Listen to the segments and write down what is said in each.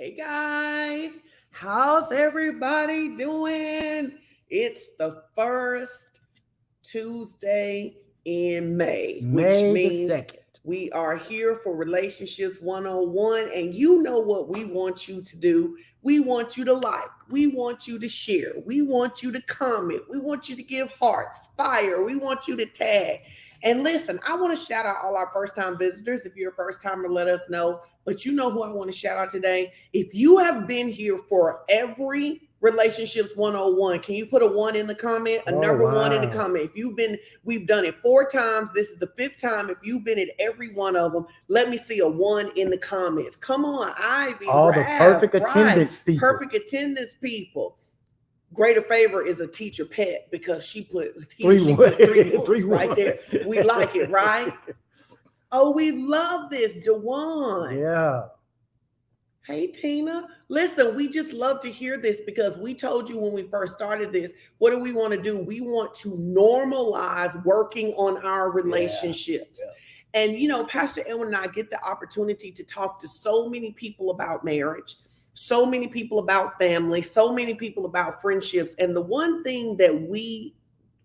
Hey guys, how's everybody doing? It's the first Tuesday in May, which May the means 2nd. we are here for Relationships 101. And you know what we want you to do. We want you to like, we want you to share, we want you to comment, we want you to give hearts, fire, we want you to tag. And listen, I want to shout out all our first time visitors. If you're a first timer, let us know. But you know who I want to shout out today? If you have been here for every Relationships 101, can you put a one in the comment? A number one in the comment. If you've been, we've done it 4 times. This is the 5th time. If you've been at every one of them, let me see a one in the comments. Come on, Ivy, All the perfect attendance people. Perfect attendance people. Greater Favor is a teacher pet because she put three books right there. We like it, right? Oh, we love this, Dewan. Yeah. Hey, Tina. Listen, we just love to hear this because we told you when we first started this, what do we want to do? We want to normalize working on our relationships. Yeah. And, you know, Pastor Elwin and I get the opportunity to talk to so many people about marriage, so many people about family, so many people about friendships. And the one thing that we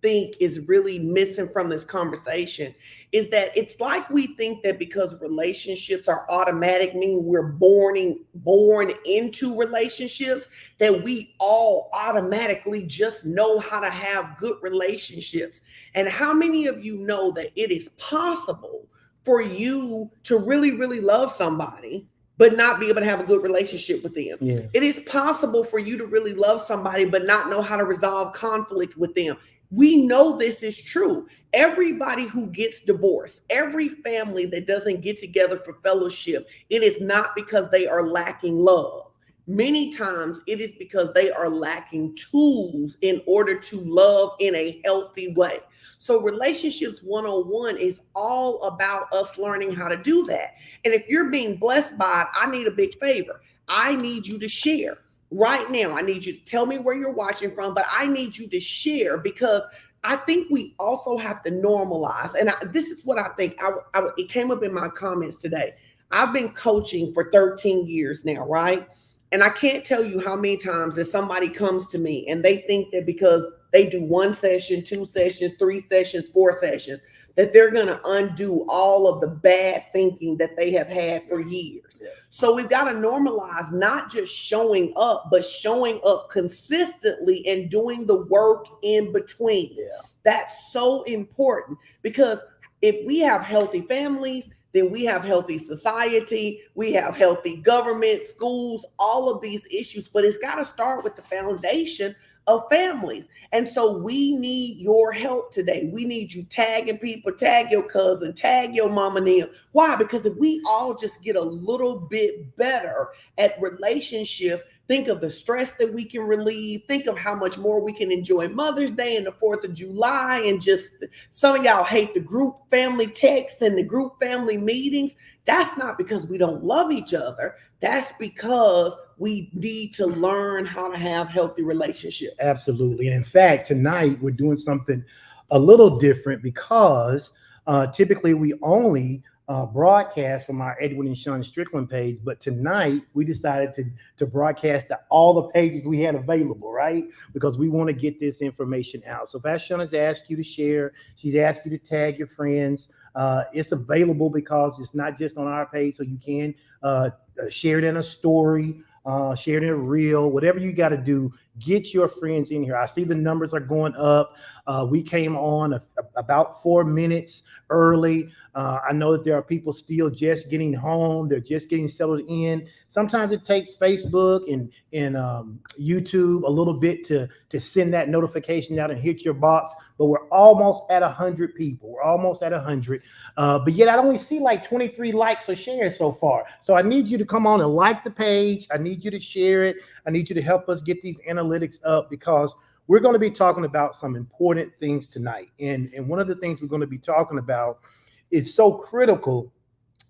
think is really missing from this conversation is that it's like we think that because relationships are automatic, mean we're born into relationships, that we all automatically just know how to have good relationships. And how many of you know that it is possible for you to really, really love somebody but not be able to have a good relationship with them? Yeah. It is possible for you to really love somebody but not know how to resolve conflict with them. We know this is true. Everybody who gets divorced, every family that doesn't get together for fellowship, it is not because they are lacking love. Many times it is because they are lacking tools in order to love in a healthy way. So Relationships 101 is all about us learning how to do that. And if you're being blessed by it, I need a big favor. I need you to share. Right now, I need you to tell me where you're watching from, but I need you to share because I think we also have to normalize. And this is what I think. It came up in my comments today. I've been coaching for 13 years now, right? And I can't tell you how many times that somebody comes to me and they think that because they do 1 session, 2 sessions, 3 sessions, 4 sessions, that they're going to undo all of the bad thinking that they have had for years. Yeah. So we've got to normalize not just showing up, but showing up consistently and doing the work in between. Yeah. That's so important because if we have healthy families, then we have healthy society, we have healthy government, schools, all of these issues, but it's got to start with the foundation of families. And so we need your help today. We need you tagging people, tag your cousin, tag your mama Neil. Why? Because if we all just get a little bit better at relationships, think of the stress that we can relieve. Think of how much more we can enjoy Mother's Day and the 4th of July. And just some of y'all hate the group family texts and the group family meetings. That's not because we don't love each other. That's because we need to learn how to have healthy relationships. Absolutely. And in fact, tonight we're doing something a little different because typically we only broadcast from our Edwin and Sean Strickland page, but tonight we decided to broadcast to all the pages we had available, right? Because we want to get this information out. So Pastor Sean has asked you to share. She's asked you to tag your friends. It's available because it's not just on our page, so you can share it in a story, share it in a reel, whatever you got to do. Get your friends in here. I see the numbers are going up. We came on about 4 minutes early. I know that there are people still just getting home. They're just getting settled in. Sometimes it takes Facebook and YouTube a little bit to send that notification out and hit your box. But we're almost at 100 people. We're almost at 100. But yet I only see like 23 likes or shares so far. So I need you to come on and like the page. I need you to share it. I need you to help us get these analytics up because we're going to be talking about some important things tonight. And one of the things we're going to be talking about is so critical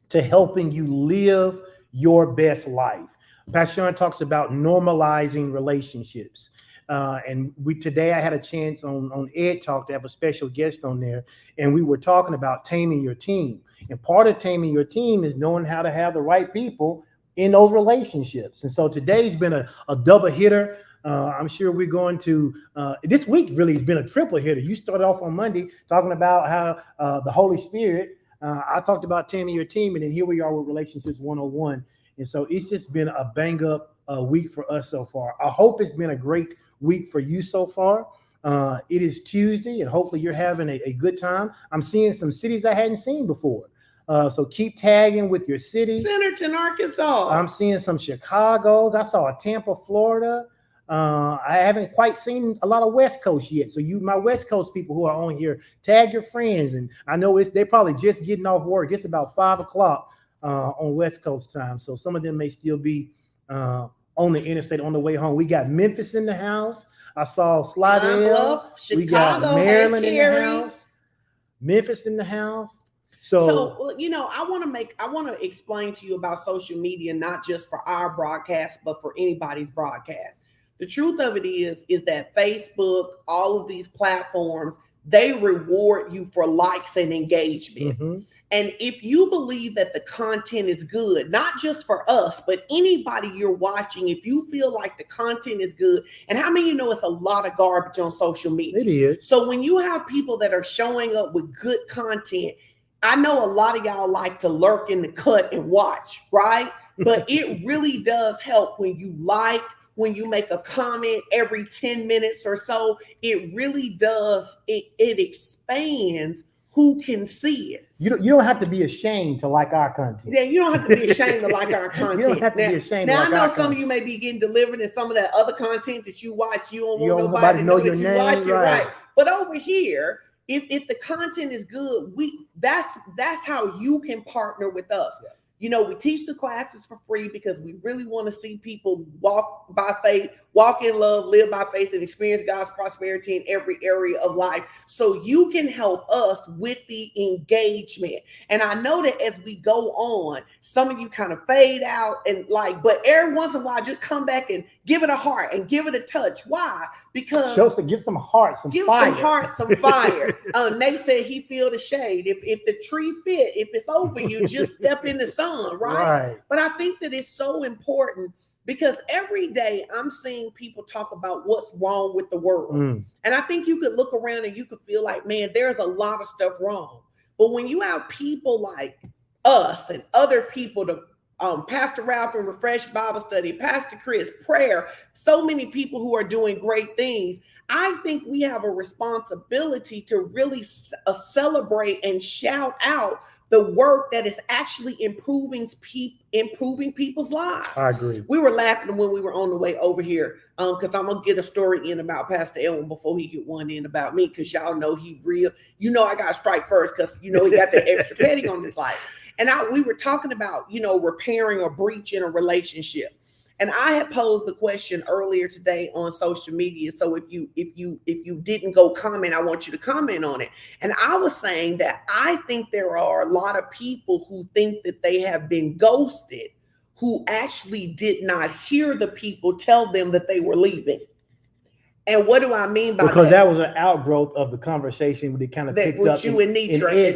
to helping you live your best life. Pastor Sean talks about normalizing relationships. And today I had a chance on Ed Talk to have a special guest on there. And we were talking about taming your team. And part of taming your team is knowing how to have the right people in those relationships. And so today's been a double hitter. I'm sure we're going to, this week really has been a triple hitter. You started off on Monday talking about how the Holy Spirit, I talked about taming your team, and then here we are with Relationships 101. And so it's just been a bang up week for us so far. I hope it's been a great week for you so far. It is Tuesday, and hopefully you're having a good time. I'm seeing some cities I hadn't seen before. So keep tagging with your city. Centerton, Arkansas. I'm seeing some Chicago's. I saw a Tampa, Florida. I haven't quite seen a lot of West Coast yet. So you, my West Coast people who are on here, tag your friends. And I know they're probably just getting off work. It's about 5 o'clock on West Coast time. So some of them may still be on the interstate on the way home. We got Memphis in the house. I saw Slidell. Chicago, we got Maryland in the house. Memphis in the house. So you know, I want to explain to you about social media, not just for our broadcast, but for anybody's broadcast. The truth of it is that Facebook, all of these platforms, they reward you for likes and engagement. Mm-hmm. And if you believe that the content is good, not just for us, but anybody you're watching, if you feel like the content is good, and how many of you know it's a lot of garbage on social media? It is. So when you have people that are showing up with good content, I know a lot of y'all like to lurk in the cut and watch, right? But it really does help when you like, when you make a comment every 10 minutes or so. It really does. It expands who can see it. You don't have to be ashamed to like our content. Yeah, you don't have to be ashamed to like our content. You don't have to be ashamed. Now to like I know our some content. of you may be getting delivered in some of that other content that you watch. You don't want nobody to know your that you name, watch it, right? But over here, if the content is good, that's how you can partner with us. Yeah. You know, we teach the classes for free because we really want to see people walk by faith, walk in love, live by faith, and experience God's prosperity in every area of life. So you can help us with the engagement. And I know that as we go on, some of you kind of fade out and but every once in a while, just come back and give it a heart and give it a touch. Why? Because give some heart, some give fire. some heart, some fire. Nate said he feel the shade. If the tree fit, if it's over you, just step in the sun, right? But I think that it's so important because every day I'm seeing people talk about what's wrong with the world. And I think you could look around and you could feel like, man, there's a lot of stuff wrong. But when you have people like us and other people to Pastor Ralph and Refresh Bible Study, Pastor Chris, prayer, so many people who are doing great things. I think we have a responsibility to really celebrate and shout out the work that is actually improving people's lives. I agree. We were laughing when we were on the way over here because I'm going to get a story in about Pastor Elwin before he get one in about me because y'all know he real. You know I got to strike first because, you know, he got that extra petty on his life. And we were talking about, you know, repairing a breach in a relationship. And I had posed the question earlier today on social media. So if you didn't go comment, I want you to comment on it. And I was saying that I think there are a lot of people who think that they have been ghosted, who actually did not hear the people tell them that they were leaving. And what do I mean by that? Because that was an outgrowth of the conversation that kind of picked up you and Nitra in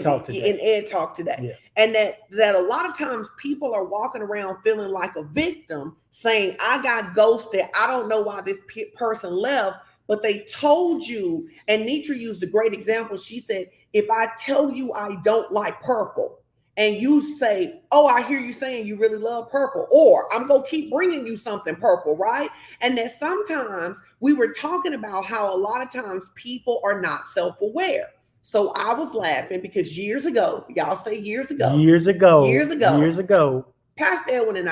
Ed Talk today. Yeah. And that a lot of times people are walking around feeling like a victim, saying, I got ghosted. I don't know why this person left, but they told you. And Nitra used a great example. She said, if I tell you I don't like purple, and you say, oh, I hear you saying you really love purple, or I'm going to keep bringing you something purple, right? And that sometimes we were talking about how a lot of times people are not self-aware. So I was laughing because years ago, y'all say years ago, Pastor Elwin and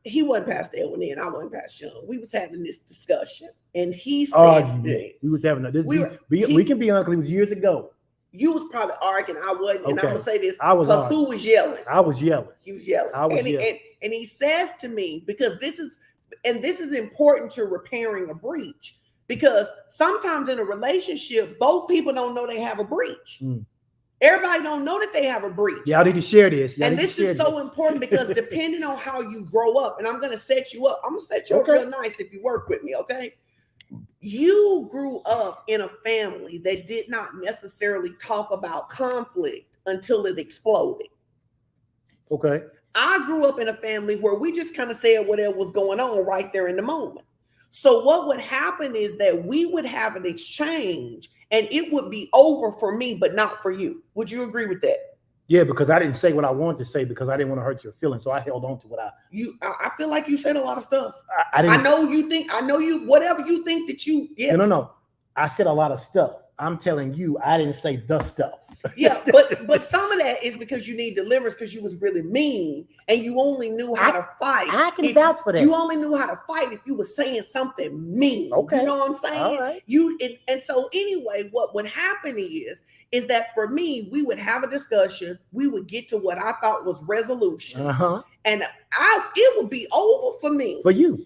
he wasn't Pastor Elwin then, I wasn't Pastor Young. We was having this discussion and he said, we was having this. We can be honest, it was years ago. You was probably arguing. I wasn't. And I'm going to say this. Because who was yelling? I was yelling. He was yelling. And he says to me, because this is important to repairing a breach, because sometimes in a relationship, both people don't know they have a breach. Everybody don't know that they have a breach. Y'all need to share this. And this is so important because depending on how you grow up, and I'm going to set you up. I'm going to set you up real nice if you work with me, okay? You grew up in a family that did not necessarily talk about conflict until it exploded. Okay. I grew up in a family where we just kind of said whatever was going on right there in the moment. So what would happen is that we would have an exchange and it would be over for me, but not for you. Would you agree with that? Yeah, because I didn't say what I wanted to say because I didn't want to hurt your feelings. So I held on to what I feel like you said a lot of stuff. I didn't. I know you, whatever you think that you, yeah. No. I said a lot of stuff. I'm telling you, I didn't say the stuff. Yeah, but some of that is because you need deliverance because you was really mean and you only knew how to fight. I can vouch for that. You only knew how to fight if you were saying something mean. Okay. You know what I'm saying? All right. And so anyway, what would happen is that for me, we would have a discussion, we would get to what I thought was resolution. And it would be over for me. For you.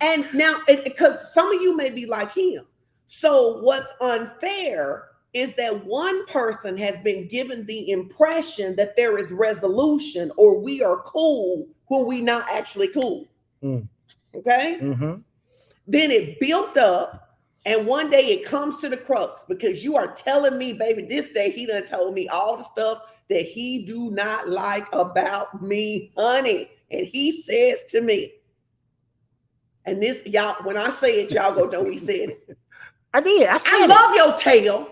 And now, because some of you may be like him. So what's unfair is that one person has been given the impression that there is resolution or we are cool when we not actually cool. Okay? Then it built up and one day it comes to the crux because you are telling me, baby, this day he done told me all the stuff that he do not like about me, honey. And he says to me, and this, y'all, when I say it, y'all go, no, he said it. I did. I love your tail.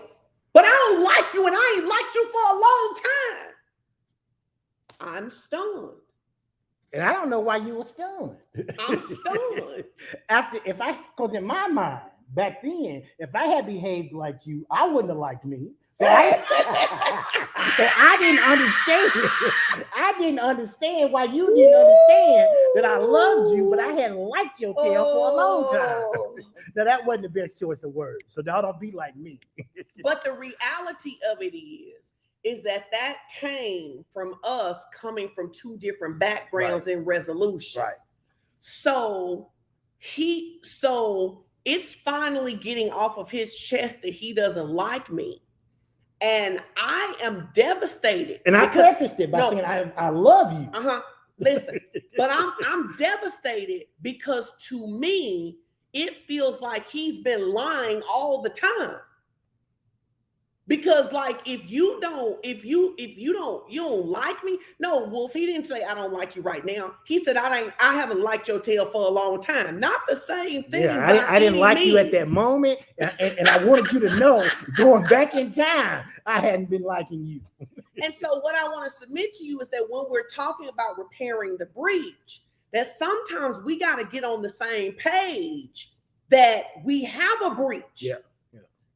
But I don't like you and I ain't liked you for a long time. I'm stunned. And I don't know why you were stunned. I'm stunned. Because in my mind, back then, if I had behaved like you, I wouldn't have liked me. So I didn't understand. I didn't understand why you didn't understand that I loved you, but I hadn't liked your tail for a long time. Now that wasn't the best choice of words. So now don't be like me. But the reality of it is that came from us coming from two different backgrounds in resolution. Right. So it's finally getting off of his chest that he doesn't like me. And I am devastated. And I prefaced it by saying I love you. Listen, but I'm devastated because to me, it feels like he's been lying all the time. Because like if you don't like me, no, Wolf, he didn't say I don't like you right now. He said I haven't liked your tail for a long time. Not the same thing. Yeah, I didn't like you at that moment, and I wanted you to know, going back in time, I hadn't been liking you. And so what I want to submit to you is that when we're talking about repairing the breach, that sometimes we got to get on the same page that we have a breach. Yeah.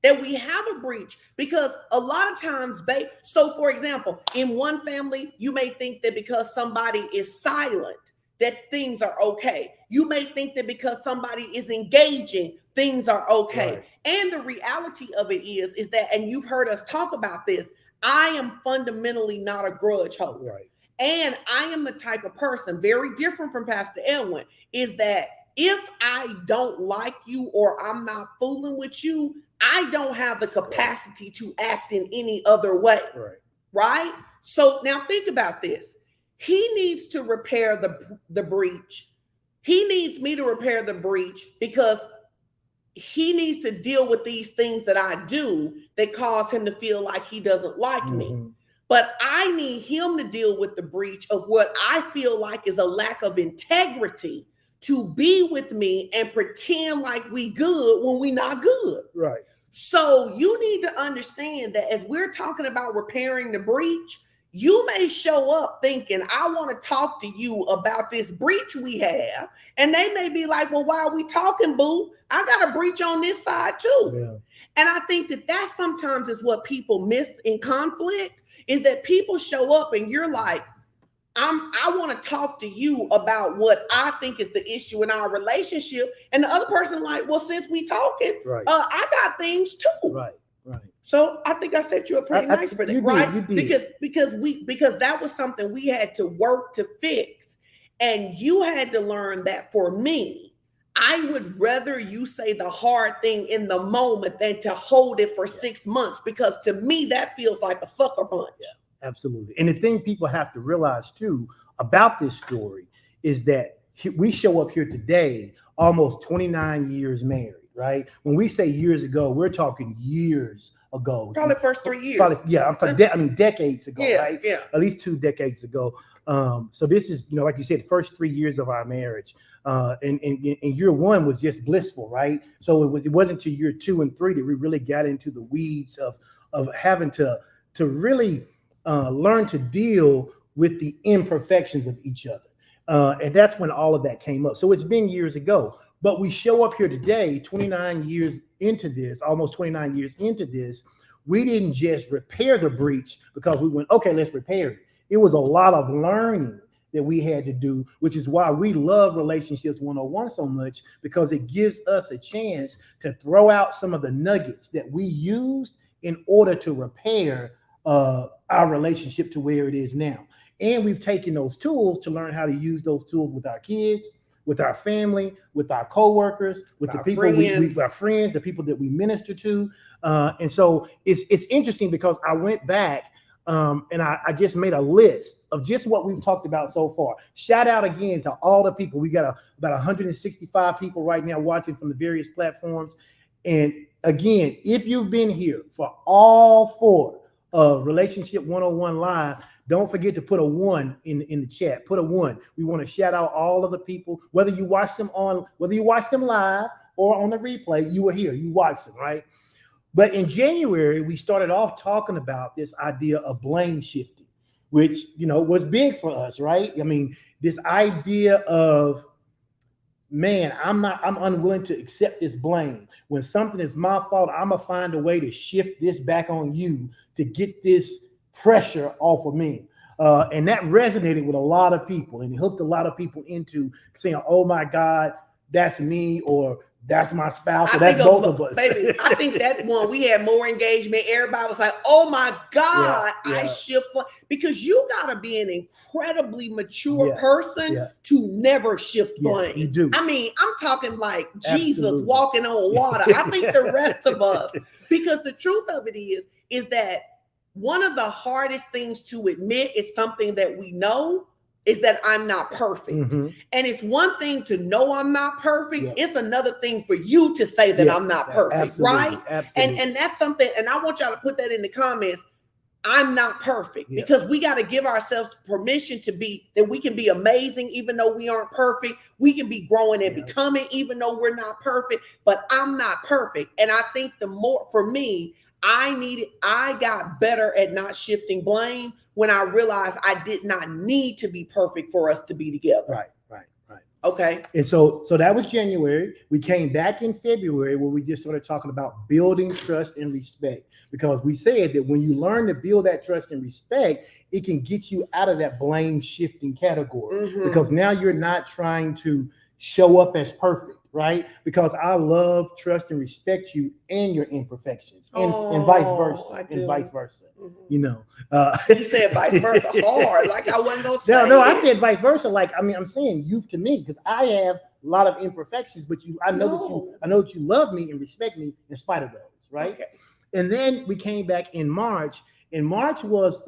That we have a breach, because a lot of times, so for example, in one family, you may think that because somebody is silent, that things are okay. You may think that because somebody is engaging, things are okay. Right. And the reality of it is that, and you've heard us talk about this, I am fundamentally not a grudge holder. Right. And I am the type of person, very different from Pastor Edwin, is that if I don't like you or I'm not fooling with you, I don't have the capacity to act in any other way. Right? So now think about this. He needs to repair the breach. He needs me to repair the breach because he needs to deal with these things that I do that cause him to feel like he doesn't like me. But I need him to deal with the breach of what I feel like is a lack of integrity to be with me and pretend like we good when we not good. Right. So you need to understand that as we're talking about repairing the breach, you may show up thinking, I want to talk to you about this breach we have. And they may be like, well, why are we talking, boo? I got a breach on this side too. Yeah. And I think that sometimes is what people miss in conflict, is that people show up and you're like, I want to talk to you about what I think is the issue in our relationship. And the other person like, well, since we talking, right. I got things too. Right. So I think I set you up pretty nice for that, right? You did. Because that was something we had to work to fix. And you had to learn that for me, I would rather you say the hard thing in the moment than to hold it for 6 months, because to me, that feels like a sucker punch. Yeah. Absolutely. And the thing people have to realize too about this story is that we show up here today, almost 29 years married, right? When we say years ago, we're talking years ago. Probably the first 3 years. Probably, yeah, I'm talking. I mean, decades ago, Yeah, right? yeah. At least 2 decades ago. So this is, like you said, the first 3 years of our marriage. And year 1 was just blissful, right? So it wasn't to year 2 and 3 that we really got into the weeds of having to really learn to deal with the imperfections of each other. And that's when all of that came up. So it's been years ago, but we show up here today, 29 years into this, almost 29 years into this. We didn't just repair the breach because we went, okay, let's repair it. It was a lot of learning that we had to do, which is why we love Relationships 101 so much, because it gives us a chance to throw out some of the nuggets that we used in order to repair our relationship to where it is now. And we've taken those tools to learn how to use those tools with our kids, with our family, with our coworkers, with the people our friends, the people that we minister to. And so it's interesting because I went back and I just made a list of just what we've talked about so far. Shout out again to all the people. We got about 165 people right now watching from the various platforms. And again, if you've been here for all 4 of Relationship 101 Live, don't forget to put a 1 in the chat. Put a 1. We want to shout out all of the people, whether you watched them live or on the replay, you were here, you watched them, right? But in January, we started off talking about this idea of blame shifting, which, was big for us, right? I mean, this idea of, man, I'm unwilling to accept this blame. When something is my fault, I'm going to find a way to shift this back on you to get this pressure off of me. And that resonated with a lot of people, and it hooked a lot of people into saying, oh my God, that's me, or that's my spouse, or that's both of us. Baby, I think that one, we had more engagement. Everybody was like, oh my God, I shift. Because you got to be an incredibly mature person to never shift blame. You do. I mean, I'm talking like Jesus walking on water. I think the rest of us, because the truth of it is that one of the hardest things to admit is something that we know is that I'm not perfect. Mm-hmm. And it's one thing to know I'm not perfect. Yeah. It's another thing for you to say that I'm not perfect, absolutely. Right? Absolutely. And that's something, and I want y'all to put that in the comments. I'm not perfect, because we got to give ourselves permission to be, that we can be amazing even though we aren't perfect. We can be growing and becoming even though we're not perfect, but I'm not perfect. And I think the more, for me, I got better at not shifting blame when I realized I did not need to be perfect for us to be together. Right. Okay. And so that was January. We came back in February where we just started talking about building trust and respect, because we said that when you learn to build that trust and respect, it can get you out of that blame shifting category, because now you're not trying to show up as perfect. Right? Because I love, trust, and respect you and your imperfections, and vice versa, and vice versa. Mm-hmm. You said vice versa hard, like I wasn't gonna say. No, I said vice versa. Like, I mean, I'm saying you to me, because I have a lot of imperfections, but I know that you love me and respect me in spite of those, right? Okay. And then we came back in March, and March was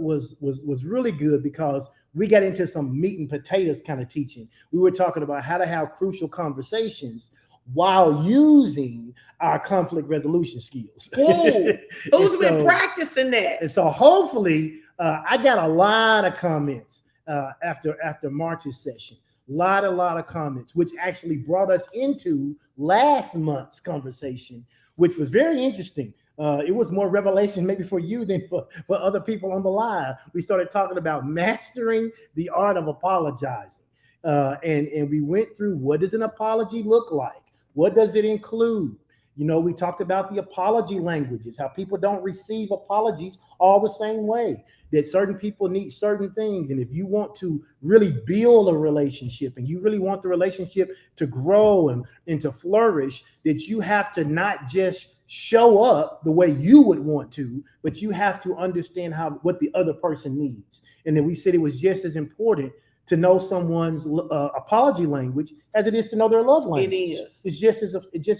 really good because we got into some meat and potatoes kind of teaching. We were talking about how to have crucial conversations while using our conflict resolution skills. Ooh, who's been practicing that? And so hopefully, I got a lot of comments after March's session. A lot of comments, which actually brought us into last month's conversation, which was very interesting. It was more revelation maybe for you than for other people on the live. We started talking about mastering the art of apologizing. And we went through, what does an apology look like? What does it include? We talked about the apology languages, how people don't receive apologies all the same way, that certain people need certain things. And if you want to really build a relationship and you really want the relationship to grow and to flourish, that you have to not just show up the way you would want to, but you have to understand what the other person needs. And then we said it was just as important to know someone's apology language as it is to know their love language. It is. It's just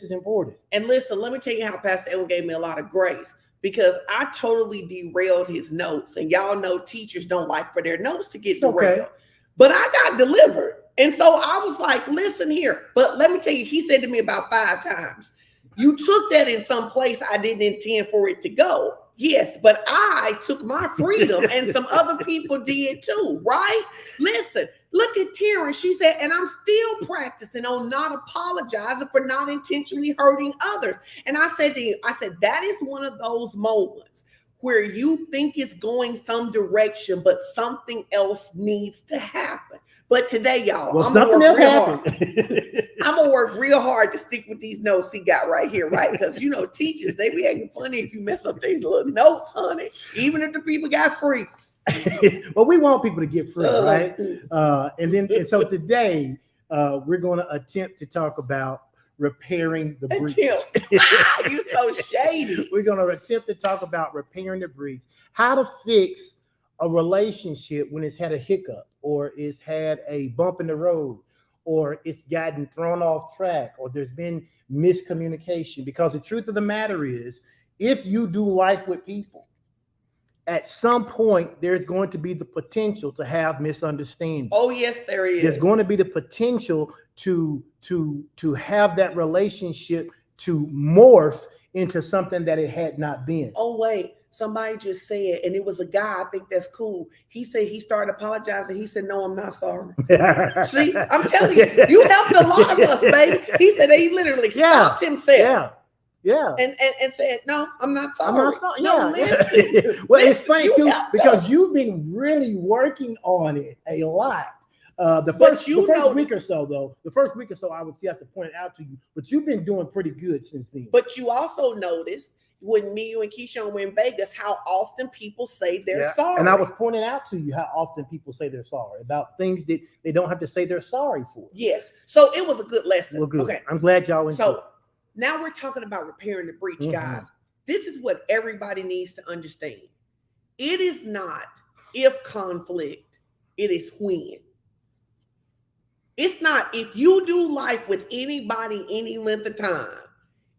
as important. And listen, let me tell you how Pastor Edwin gave me a lot of grace, because I totally derailed his notes. And y'all know teachers don't like for their notes to get derailed. Okay. But I got delivered. And so I was like, listen here. But let me tell you, he said to me about 5 times, You took that in some place I didn't intend for it to go. Yes, but I took my freedom and some other people did too, right? Listen, look at Taryn. She said, and I'm still practicing on not apologizing for not intentionally hurting others. And I said to you, that is one of those moments where you think it's going some direction, but something else needs to happen. But today, y'all, well, I'm gonna something work else real happened. hard. I'm gonna work real hard to stick with these notes he got right here, right? Because teachers, they be acting funny if you mess up these little notes, honey. Even if the people got free. Well, we want people to get free, right? And so today, we're going to attempt to talk about repairing the breach. You so shady. We're going to attempt to talk about repairing the breach, how to fix a relationship when it's had a hiccup, or it's had a bump in the road, or it's gotten thrown off track, or there's been miscommunication. Because the truth of the matter is, if you do life with people, at some point there's going to be the potential to have misunderstanding. Oh yes, there is. There's going to be the potential to have that relationship to morph into something that it had not been. Oh wait, somebody just said, and it was a guy, I think that's cool. He said he started apologizing. He said, no, I'm not sorry. See, I'm telling you, you helped a lot of us, baby. He said he literally stopped himself. Yeah. And said, no, I'm not sorry. I'm not sorry. No, listen. Well, it's funny too, because us. you've been really working on it a lot. The first week or so, I would still have to point it out to you, but you've been doing pretty good since then. But you also noticed when me, you, and Keyshawn were in Vegas, how often people say they're sorry. And I was pointing out to you how often people say they're sorry about things that they don't have to say they're sorry for. Yes. So it was a good lesson. Well, good. Okay. I'm glad y'all enjoyed. So now we're talking about repairing the breach, guys. This is what everybody needs to understand. It is not if conflict, it is when. It's not if you do life with anybody any length of time.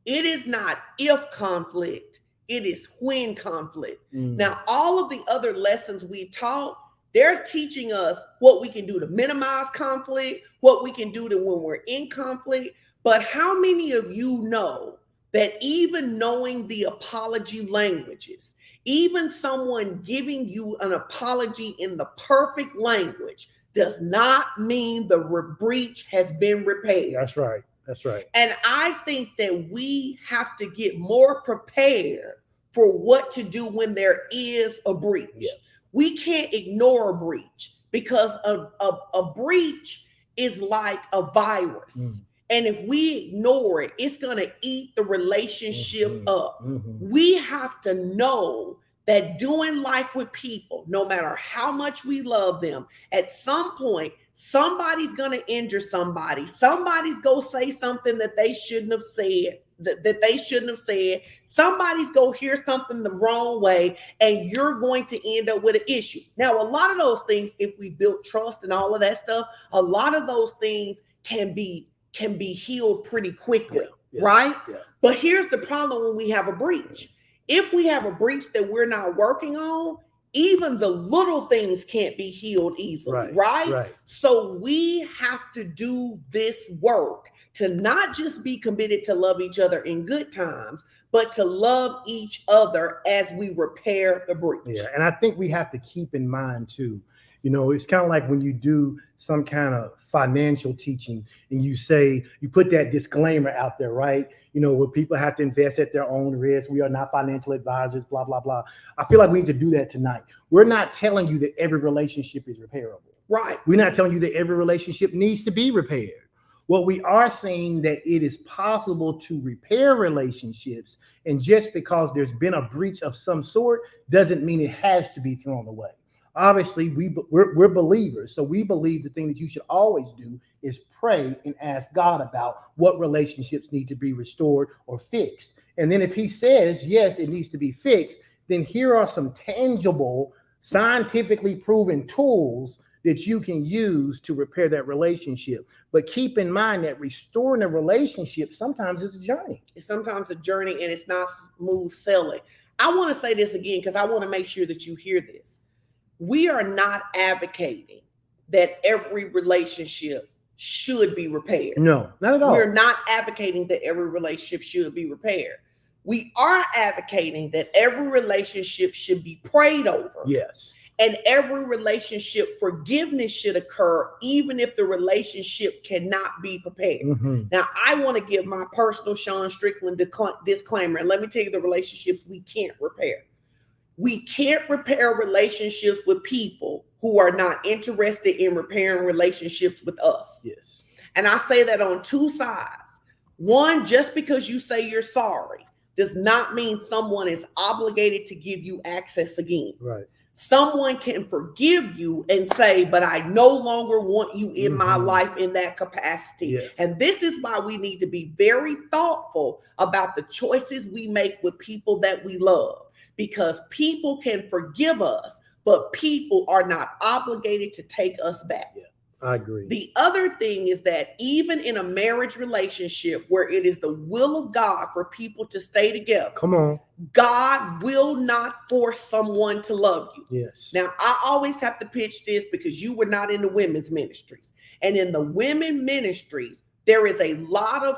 It is not if conflict, it is when conflict. Now, all of the other lessons we taught, they're teaching us what we can do to minimize conflict, what we can do to when we're in conflict. But how many of you know that even knowing the apology languages, even someone giving you an apology in the perfect language does not mean the breach has been repaired? That's right. That's right. And I think that we have to get more prepared for what to do when there is a breach. Yeah. We can't ignore a breach, because a breach is like a virus. And if we ignore it, it's going to eat the relationship up. We have to know that doing life with people, no matter how much we love them, at some point, somebody's going to injure somebody. Somebody's going to say something that they shouldn't have said, that they shouldn't have said. Somebody's going to hear something the wrong way, and you're going to end up with an issue. Now, a lot of those things, if we built trust and all of that stuff, a lot of those things can be healed pretty quickly, right? Yeah. But here's the problem when we have a breach. If we have a breach that we're not working on, even the little things can't be healed easily, right? So we have to do this work to not just be committed to love each other in good times, but to love each other as we repair the breach. Yeah, and I think we have to keep in mind too, it's kind of like when you do some kind of financial teaching and you put that disclaimer out there, right? Where people have to invest at their own risk. We are not financial advisors, blah, blah, blah. I feel like we need to do that tonight. We're not telling you that every relationship is repairable. Right. We're not telling you that every relationship needs to be repaired. What we are saying that it is possible to repair relationships, and just because there's been a breach of some sort doesn't mean it has to be thrown away. Obviously, we're believers, so we believe the thing that you should always do is pray and ask God about what relationships need to be restored or fixed. And then if he says, yes, it needs to be fixed, then here are some tangible, scientifically proven tools that you can use to repair that relationship. But keep in mind that restoring a relationship sometimes is a journey. It's sometimes a journey, and it's not smooth sailing. I want to say this again because I want to make sure that you hear this. We are not advocating that every relationship should be repaired. No, not at all. We're not advocating that every relationship should be repaired. We are advocating that every relationship should be prayed over. Yes. And every relationship, forgiveness should occur, even if the relationship cannot be prepared. Mm-hmm. Now, I want to give my personal Sean Strickland disclaimer, and let me tell you the relationships we can't repair. We can't repair relationships with people who are not interested in repairing relationships with us. Yes. And I say that on two sides. One, just because you say you're sorry does not mean someone is obligated to give you access again. Right. Someone can forgive you and say, but I no longer want you in my life in that capacity. Yes. And this is why we need to be very thoughtful about the choices we make with people that we love, because people can forgive us, but people are not obligated to take us back. Yeah, I agree. The other thing is that even in a marriage relationship where it is the will of God for people to stay together, Come on. God will not force someone to love you. Yes. Now, I always have to pitch this because you were not in the women's ministries. And in the women ministries, there is a lot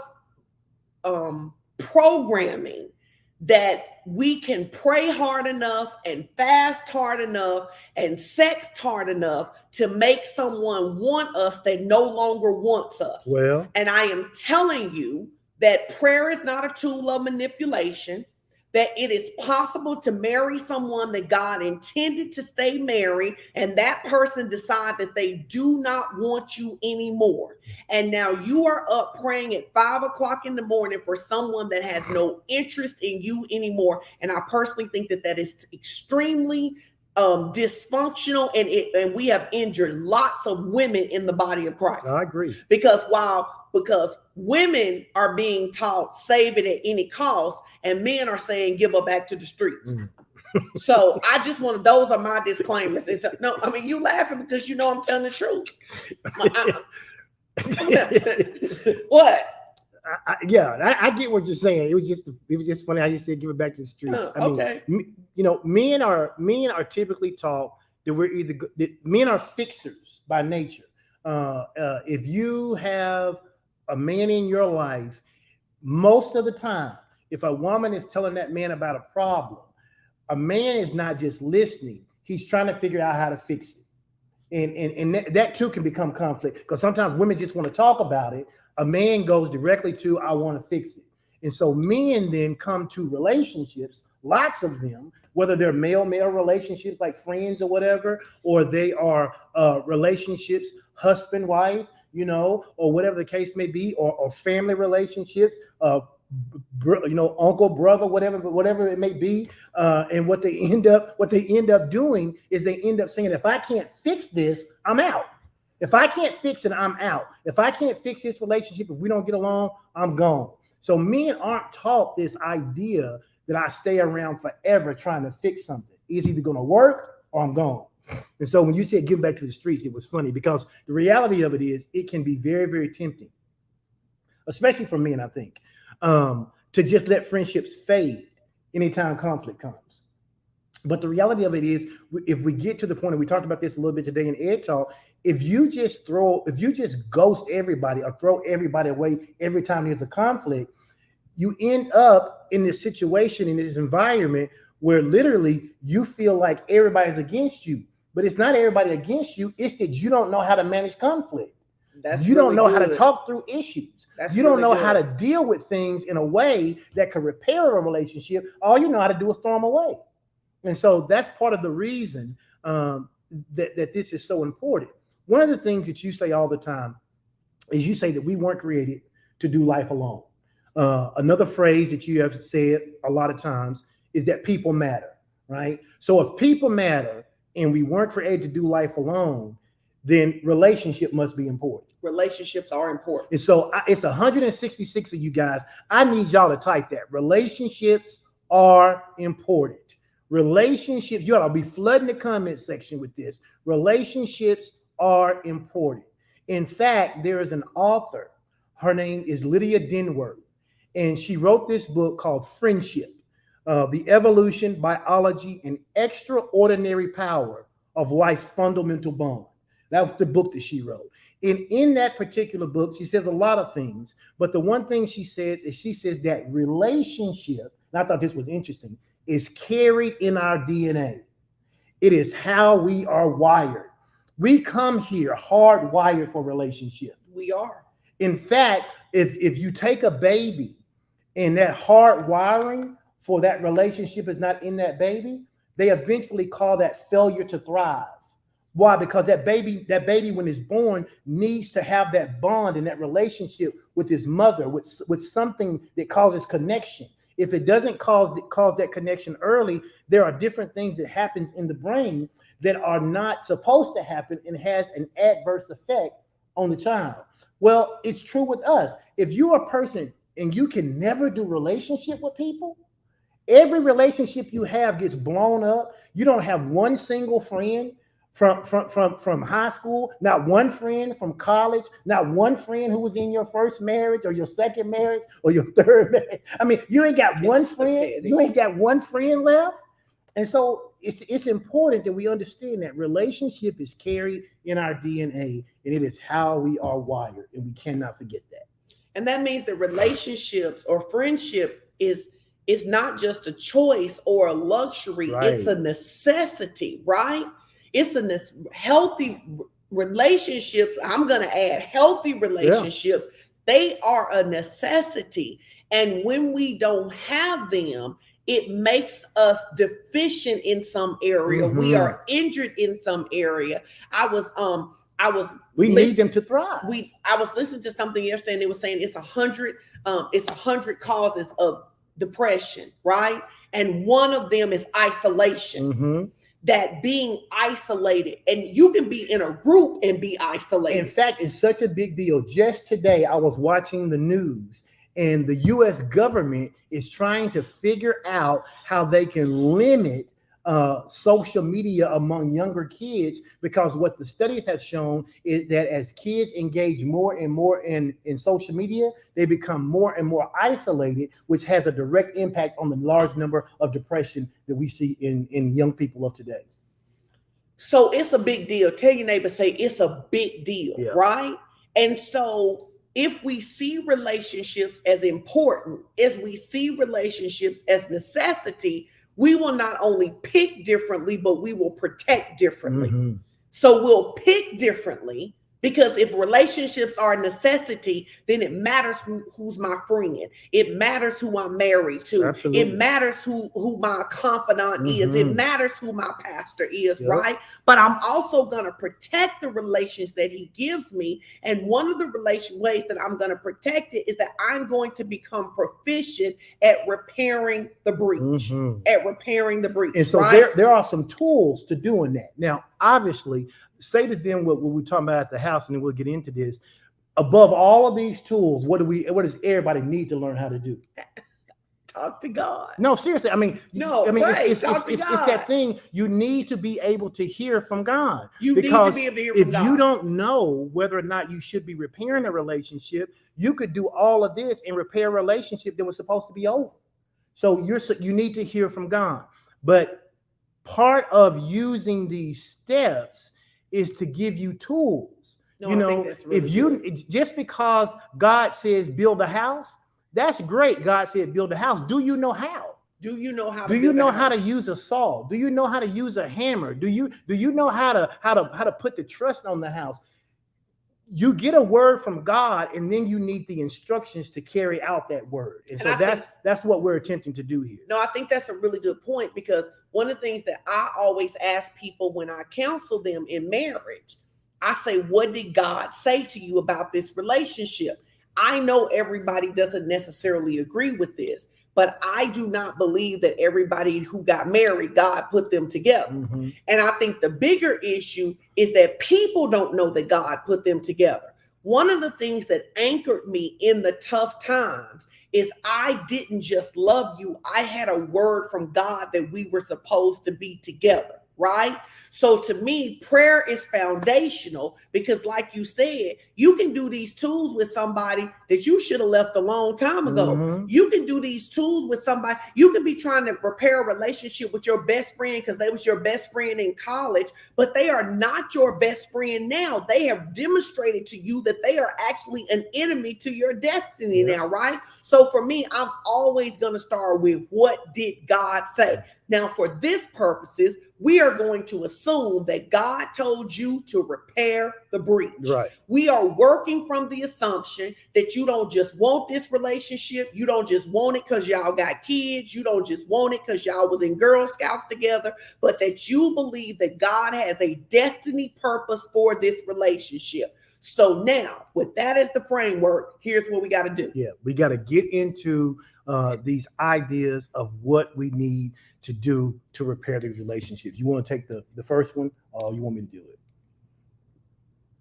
of programming that we can pray hard enough and fast hard enough and sex hard enough to make someone want us that no longer wants us. Well, And I am telling you that prayer is not a tool of manipulation, that it is possible to marry someone that God intended to stay married, and that person decide that they do not want you anymore. And now you are up praying at 5 o'clock in the morning for someone that has no interest in you anymore. And I personally think that that is extremely dysfunctional, and we have injured lots of women in the body of Christ. I agree. Because women are being taught save it at any cost, and men are saying give her back to the streets. So I just those are my disclaimers. No, I mean, you laughing because you know I'm telling the truth. What? I get what you're saying. It was just funny how you said give it back to the streets. Okay. Men are typically taught that men are fixers by nature. If you have a man in your life, most of the time, if a woman is telling that man about a problem, a man is not just listening; he's trying to figure out how to fix it, and that too can become conflict, because sometimes women just want to talk about it. A man goes directly to, I want to fix it. And so men then come to relationships, lots of them, whether they're male-male relationships like friends or whatever, or they are relationships, husband-wife, or whatever the case may be, or family relationships, uncle, brother, whatever it may be. And what they end up doing is they end up saying, if I can't fix this, I'm out. If I can't fix it, I'm out. If I can't fix this relationship, if we don't get along, I'm gone. So men aren't taught this idea that I stay around forever trying to fix something. It's either going to work or I'm gone. And so when you said give back to the streets, it was funny because the reality of it is it can be very, very tempting, especially for men, I think, to just let friendships fade anytime conflict comes. But the reality of it is, if we get to the point, and we talked about this a little bit today in Ed Talk, if you just ghost everybody or throw everybody away every time there's a conflict, you end up in this situation, in this environment where literally you feel like everybody's against you. But it's not everybody against you. It's that you don't know how to manage conflict. You don't know how to talk through issues. You don't know how to deal with things in a way that could repair a relationship. All you know how to do is throw them away. And so that's part of the reason that this is so important. One of the things that you say all the time is you say that we weren't created to do life alone. Another phrase that you have said a lot of times is that people matter, right? So if people matter and we weren't created to do life alone, then relationship must be important. Relationships are important. And so it's 166 of you guys. I need y'all to type that. Relationships are important. Relationships, you ought to be flooding the comment section with this. Relationships are important. In fact, there is an author. Her name is Lydia Denworth, and she wrote this book called Friendship, The Evolution, Biology, and Extraordinary Power of Life's Fundamental Bond. That was the book that she wrote. And in that particular book, she says a lot of things. But the one thing she says is she says that relationship, and I thought this was interesting, is carried in our DNA. It is how we are wired. We come here hardwired for relationship. We are. In fact, if you take a baby and that hard wiring for that relationship is not in that baby, they eventually call that failure to thrive. Why? Because that baby when it's born needs to have that bond and that relationship with his mother, with something that causes connection. If it doesn't cause that connection early, there are different things that happens in the brain that are not supposed to happen and has an adverse effect on the child. Well, it's true with us. If you're a person and you can never do relationship with people, every relationship you have gets blown up. You don't have one single friend from high school, not one friend from college, not one friend who was in your first marriage or your second marriage or your third marriage. I mean, you ain't got one friend. You ain't got one friend left. And so it's important that we understand that relationship is carried in our DNA, and it is how we are wired, and we cannot forget that. And that means that relationships or friendship is not just a choice or a luxury. Right. It's a necessity, right? It's a healthy relationships. I'm going to add healthy relationships. Yeah. They are a necessity. And when we don't have them, it makes us deficient in some area. Mm-hmm. We are injured in some area. We need them to thrive. I was listening to something yesterday, and it was saying it's 100 causes of depression, right? And one of them is isolation. Mm-hmm. That being isolated, and you can be in a group and be isolated. In fact, it's such a big deal. Just today, I was watching the news, and the U.S. government is trying to figure out how they can limit social media among younger kids, because what the studies have shown is that as kids engage more and more in social media, they become more and more isolated, which has a direct impact on the large number of depression that we see in young people of today. So it's a big deal. Tell your neighbor, say it's a big deal, yeah. Right? And so if we see relationships as important, as we see relationships as necessity, we will not only pick differently, but we will protect differently. Mm-hmm. So we'll pick differently, because if relationships are a necessity, then it matters who's my friend. It matters who I'm married to. Absolutely. It matters who my confidant mm-hmm. is. It matters who my pastor is, yep. Right? But I'm also going to protect the relations that he gives me. And one of the ways that I'm going to protect it is that I'm going to become proficient at repairing the breach. Mm-hmm. At repairing the breach. And so right? there are some tools to doing that. Now, obviously, say to them what we're talking about at the house, and then we'll get into this. Above all of these tools, what does everybody need to learn how to do? Talk to God. No, seriously. It's that thing. You need to be able to hear from God. You need to be able to hear from God. If you don't know whether or not you should be repairing a relationship, you could do all of this and repair a relationship that was supposed to be over. So you need to hear from God. But part of using these steps is to give you tools. No, you know, just because God says build a house, that's great. God said build a house. Do you know how? Do you know how? Do you know how to use a saw? Do you know how to use a hammer? Do you know how to put the truss on the house? You get a word from God, and then you need the instructions to carry out that word. And so that's what we're attempting to do here. No, I think that's a really good point, because one of the things that I always ask people when I counsel them in marriage, I say, what did God say to you about this relationship? I know everybody doesn't necessarily agree with this, but I do not believe that everybody who got married, God put them together. Mm-hmm. And I think the bigger issue is that people don't know that God put them together. One of the things that anchored me in the tough times is I didn't just love you. I had a word from God that we were supposed to be together, right? So to me, prayer is foundational because, like you said, you can do these tools with somebody that you should have left a long time ago. Mhm. You can do these tools with somebody. You can be trying to repair a relationship with your best friend because they was your best friend in college, but they are not your best friend now. They have demonstrated to you that they are actually an enemy to your destiny now, right? So for me, I'm always going to start with, what did God say? Now, for this purposes, we are going to assume that God told you to repair the breach. Right. We are working from the assumption that you don't just want this relationship. You don't just want it because y'all got kids. You don't just want it because y'all was in Girl Scouts together, but that you believe that God has a destiny purpose for this relationship. So now, with that as the framework, here's what we got to do. Yeah, we got to get into these ideas of what we need to do to repair these relationships. You want to take the first one, or you want me to do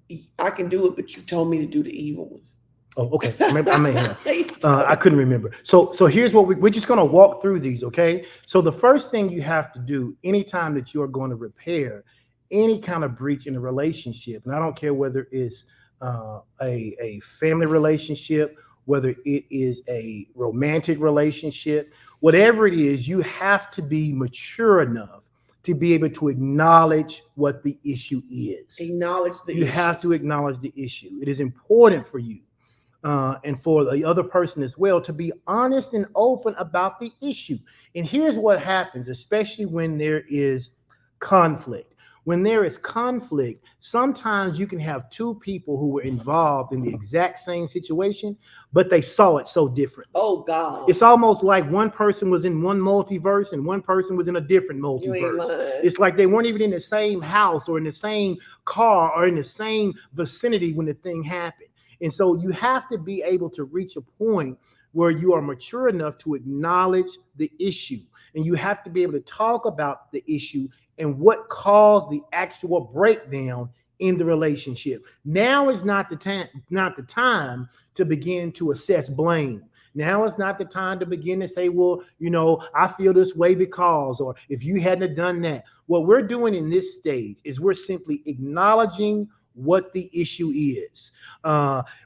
it? I can do it, but you told me to do the evil ones. Oh, okay. I may have. I couldn't remember. So here's what we're just going to walk through these, okay? So the first thing you have to do anytime that you are going to repair any kind of breach in a relationship, and I don't care whether it's a family relationship, whether it is a romantic relationship, whatever it is, you have to be mature enough to be able to acknowledge what the issue is. Acknowledge the You have to acknowledge the issue. It is important for you and for the other person as well to be honest and open about the issue. And here's what happens, especially when there is conflict. When there is conflict, sometimes you can have two people who were involved in the exact same situation, but they saw it so different. Oh, God. It's almost like one person was in one multiverse and one person was in a different multiverse. It's like they weren't even in the same house or in the same car or in the same vicinity when the thing happened. And so you have to be able to reach a point where you are mature enough to acknowledge the issue. And you have to be able to talk about the issue and what caused the actual breakdown in the relationship. Now is not the time to begin to assess blame. Now is not the time to begin to say, well, I feel this way because, or if you hadn't done that. What we're doing in this stage is we're simply acknowledging what the issue is.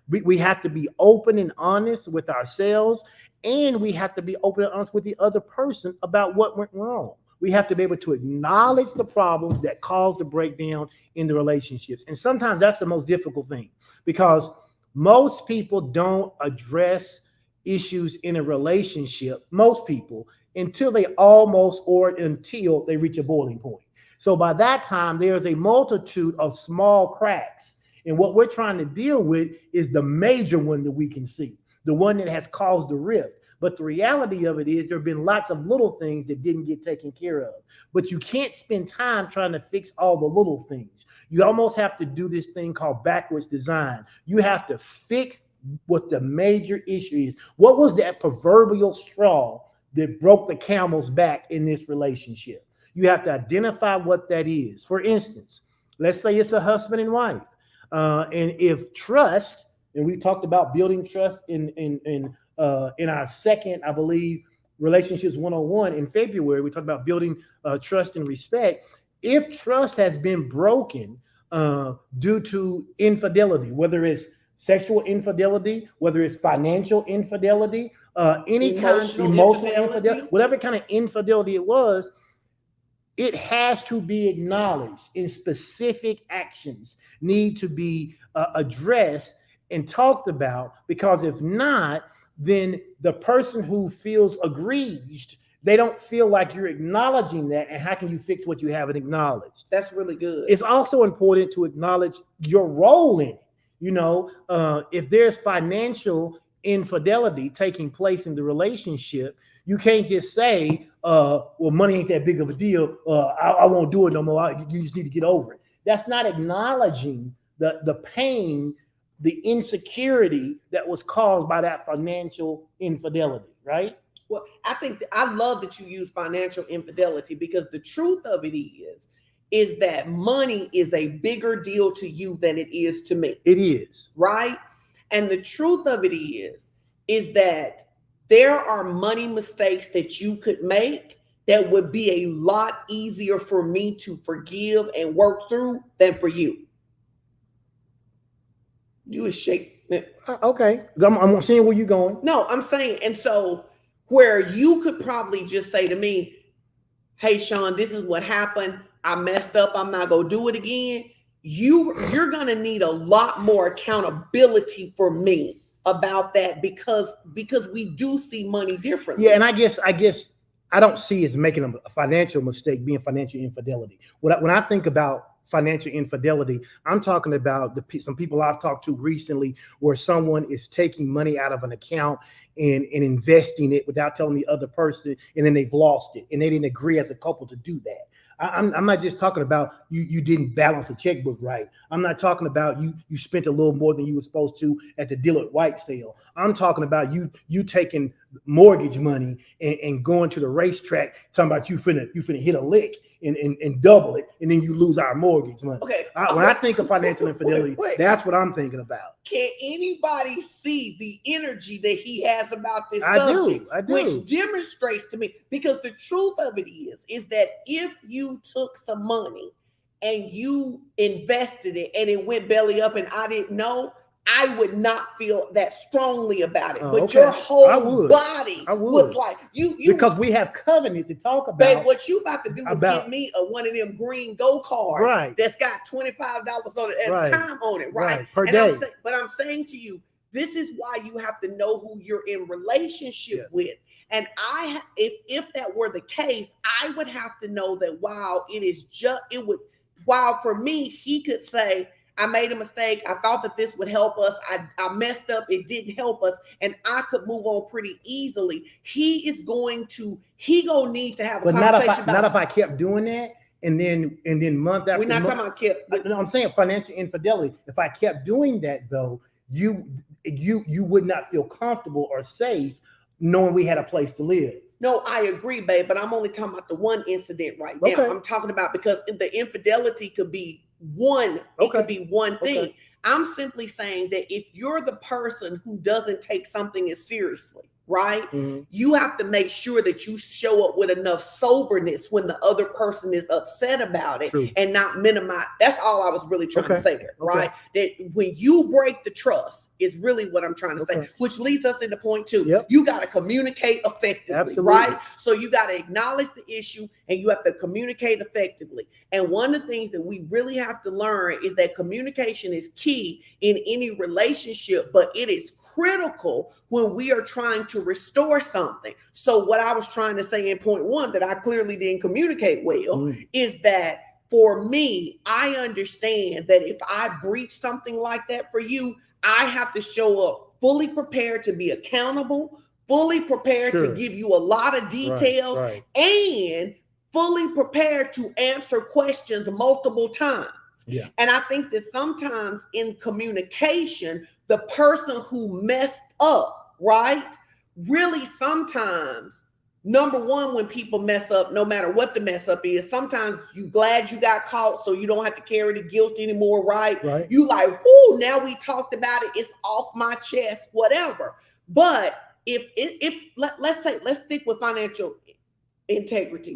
We have to be open and honest with ourselves, and we have to be open and honest with the other person about what went wrong. We have to be able to acknowledge the problems that caused the breakdown in the relationships. And sometimes that's the most difficult thing, because most people don't address issues in a relationship, most people, until they reach a boiling point. So by that time, there's a multitude of small cracks. And what we're trying to deal with is the major one that we can see, the one that has caused the rift. But the reality of it is there have been lots of little things that didn't get taken care of. But you can't spend time trying to fix all the little things. You almost have to do this thing called backwards design. You have to fix what the major issue is. What was that proverbial straw that broke the camel's back in this relationship? You have to identify what that is. For instance, let's say it's a husband and wife. And if trust, and we talked about building trust in our second, I believe, Relationships 101 in February, we talked about building trust and respect. If trust has been broken due to infidelity, whether it's sexual infidelity, whether it's financial infidelity, any kind of emotional infidelity, whatever kind of infidelity it was, it has to be acknowledged, and specific actions need to be addressed and talked about, because if not, then the person who feels aggrieved, they don't feel like you're acknowledging that. And how can you fix what you haven't acknowledged? That's really good. It's also important to acknowledge your role in it. If there's financial infidelity taking place in the relationship, you can't just say, well, money ain't that big of a deal. I won't do it no more. You just need to get over it. That's not acknowledging the pain, the insecurity that was caused by that financial infidelity, right? Well, I love that you use financial infidelity, because the truth of it is that money is a bigger deal to you than it is to me. It is. Right? And the truth of it is that there are money mistakes that you could make that would be a lot easier for me to forgive and work through than for you. You would shake. Okay, I'm seeing where you're going. No, I'm saying, and so where you could probably just say to me, hey, Sean, this is what happened. I messed up. I'm not going to do it again. You're going to need a lot more accountability for me about that because we do see money differently. Yeah, and I guess I don't see as making a financial mistake being financial infidelity. When I think about financial infidelity, I'm talking about some people I've talked to recently where someone is taking money out of an account and investing it without telling the other person, and then they've lost it, and they didn't agree as a couple to do that. I'm not just talking about you didn't balance a checkbook right. I'm not talking about you spent a little more than you were supposed to at the Dillard White sale. I'm talking about you taking mortgage money and going to the racetrack, talking about you finna hit a lick and double it, and then you lose our mortgage money. Okay. When I think of financial infidelity, that's what I'm thinking about. Can anybody see the energy that he has about this I subject? do. Which demonstrates to me, because the truth of it is that if you took some money and you invested it and it went belly up and I didn't know, I would not feel that strongly about it. But your whole body was like you because we have covenant to talk about. But what you about to do is give me one of them green go cards, right, that's got $25 on it at a time on it, right? Per day. But I'm saying to you, this is why you have to know who you're in relationship with. And if that were the case, I would have to know that while for me, he could say, I made a mistake. I thought that this would help us. I messed up. It didn't help us. And I could move on pretty easily. He gonna need to have a conversation not if I kept doing that. And then month after we're not talking about kept. I'm saying financial infidelity. If I kept doing that though, you would not feel comfortable or safe knowing we had a place to live. No, I agree, babe, but I'm only talking about the one incident right now. I'm talking about because the infidelity could be one, it could be one thing. I'm simply saying that if you're the person who doesn't take something as seriously, right? Mm-hmm. You have to make sure that you show up with enough soberness when the other person is upset about it. True. And not minimize. That's all I was really trying to say there, right? That when you break the trust is really what I'm trying to say, which leads us into point 2. Yep. You got to communicate effectively, right? So you got to acknowledge the issue and you have to communicate effectively. And one of the things that we really have to learn is that communication is key in any relationship, but it is critical when we are trying to restore something. So what I was trying to say in point 1 that I clearly didn't communicate well is that for me, I understand that if I breach something like that for you, I have to show up fully prepared to be accountable, fully prepared to give you a lot of details, and fully prepared to answer questions multiple times. Yeah. And I think that sometimes in communication, the person who messed up, right? Really sometimes, number one, when people mess up, no matter what the mess up is, sometimes you glad you got caught so you don't have to carry the guilt anymore, right? You like, whoo, now we talked about it. It's off my chest, whatever. But let's stick with financial integrity.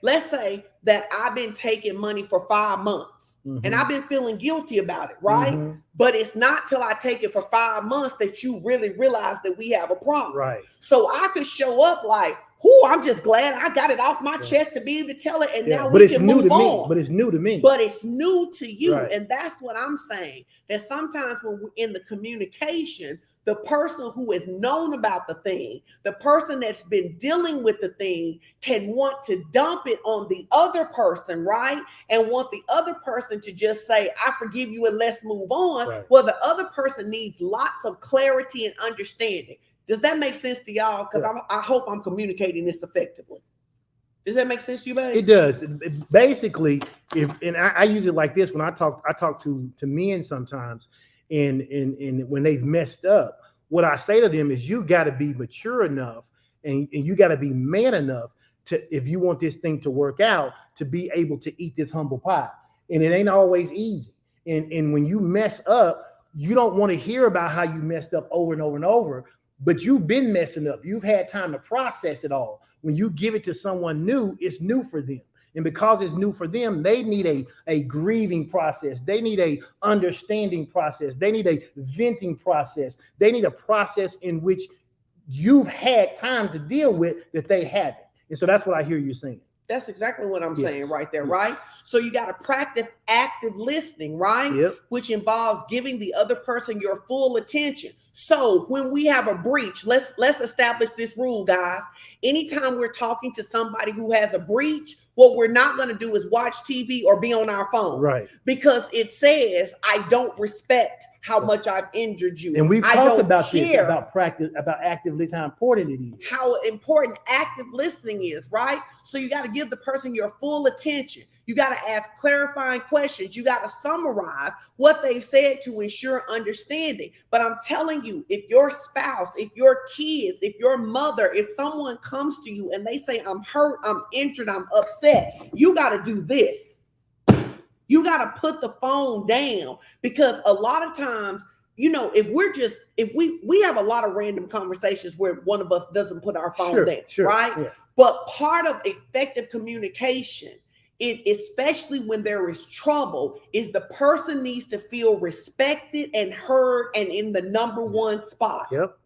Let's say that I've been taking money for 5 months and I've been feeling guilty about it, right? But it's not till I take it for 5 months that you really realize that we have a problem. Right. So I could show up like, I'm just glad I got it off my chest to be able to tell it. And now we can move on. But it's new to me. But it's new to you. Right. And that's what I'm saying. That sometimes when we're in the communication, the person who has known about the thing, the person that's been dealing with the thing can want to dump it on the other person, right? And want the other person to just say, I forgive you and let's move on. Right. Well, the other person needs lots of clarity and understanding. Does that make sense to y'all? Because I hope I'm communicating this effectively. Does that make sense to you, babe? It does. Basically, I use it like this when I talk to men sometimes. And when they've messed up, what I say to them is you got to be mature enough and you got to be man enough to, if you want this thing to work out, to be able to eat this humble pie. And it ain't always easy. And when you mess up, you don't want to hear about how you messed up over and over and over, but you've been messing up. You've had time to process it all. when you give it to someone new, it's new for them. And because it's new for them, they need a grieving process. They need a understanding process. They need a venting process. They need a process in which you've had time to deal with that they haven't. And so that's what I hear you saying. That's exactly what I'm Yes. saying right there, Yes. right? So you got to practice active listening, right? Yep. Which involves giving the other person your full attention. So when we have a breach, let's establish this rule, guys. Anytime we're talking to somebody who has a breach, what we're not going to do is watch TV or be on our phone. Right. Because it says, I don't respect how much I've injured you. And we've I talked don't about this, care about practice, about active listening, how important it is. how important active listening is, right? So you got to give the person your full attention. You got to ask clarifying questions. You got to summarize what they've said to ensure understanding. But I'm telling you, if your spouse, if your kids, if your mother, if someone comes to you and they say, I'm hurt, I'm injured, I'm upset, you got to do this. You got to put the phone down, because a lot of times, you know, if we have a lot of random conversations where one of us doesn't put our phone down, right? Yeah. But part of effective communication, especially when there is trouble, is the person needs to feel respected and heard and in the number one spot. Yep.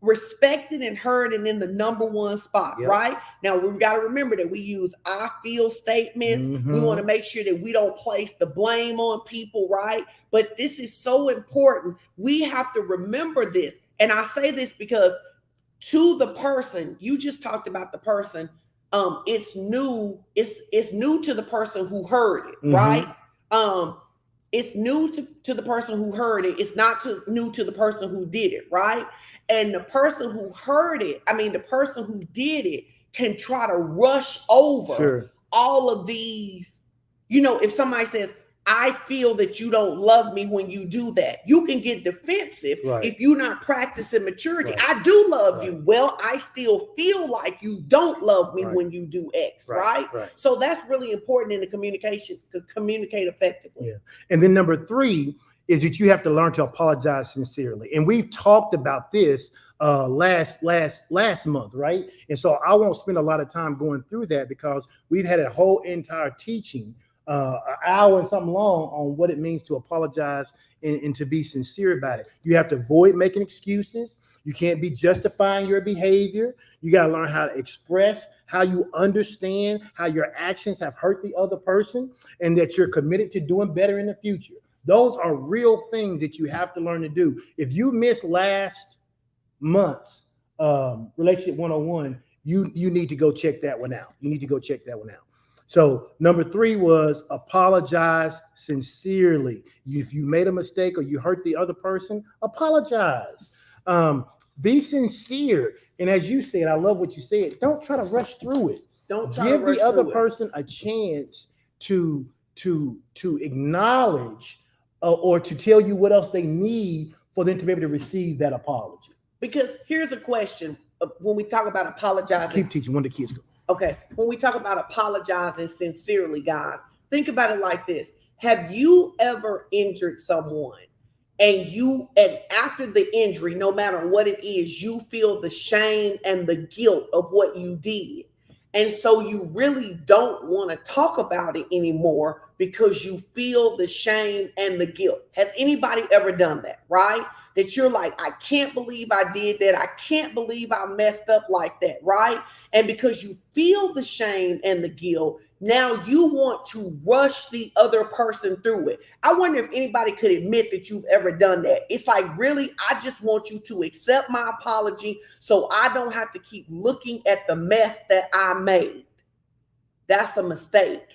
Respected and heard and in the number one spot, Yep. right? Now, we've got to remember that we use I feel statements. We want to make sure that we don't place the blame on people, right? But this is so important. We have to remember this. And I say this because to the person, you just talked about the person, it's new to the person who heard it, right? It's new to the person who heard it. It's not new to the person who did it, right? And the person who heard it, the person who did it can try to rush over all of these. You know, if somebody says, I feel that you don't love me when you do that, you can get defensive if you're not practicing maturity. I do love you. Well, I still feel like you don't love me when you do X, right? So that's really important in the communication, to communicate effectively. Yeah. And then number 3 is that you have to learn to apologize sincerely. And we've talked about this last month, right? And so I won't spend a lot of time going through that, because we've had a whole entire teaching, an hour and something long, on what it means to apologize and to be sincere about it. You have to avoid making excuses. You can't be justifying your behavior. You got to learn how to express how you understand how your actions have hurt the other person, and that you're committed to doing better in the future. Those are real things that you have to learn to do. If you missed last month's Relationship 101, you need to go check that one out. So number 3 was apologize sincerely. If you made a mistake or you hurt the other person, apologize. Be sincere. And as you said, I love what you said. Don't try to rush through it. Don't try give to rush the other through person a chance to acknowledge or to tell you what else they need for them to be able to receive that apology. Because here's a question when we talk about apologizing. Keep teaching when the kids go. Okay, when we talk about apologizing sincerely, guys, think about it like this. Have you ever injured someone and after the injury, no matter what it is, you feel the shame and the guilt of what you did? And so you really don't want to talk about it anymore because you feel the shame and the guilt. Has anybody ever done that, right? That you're like, I can't believe I did that. I can't believe I messed up like that, right? And because you feel the shame and the guilt, now you want to rush the other person through it. I wonder if anybody could admit that you've ever done that. It's like, really, I just want you to accept my apology so I don't have to keep looking at the mess that I made. That's a mistake.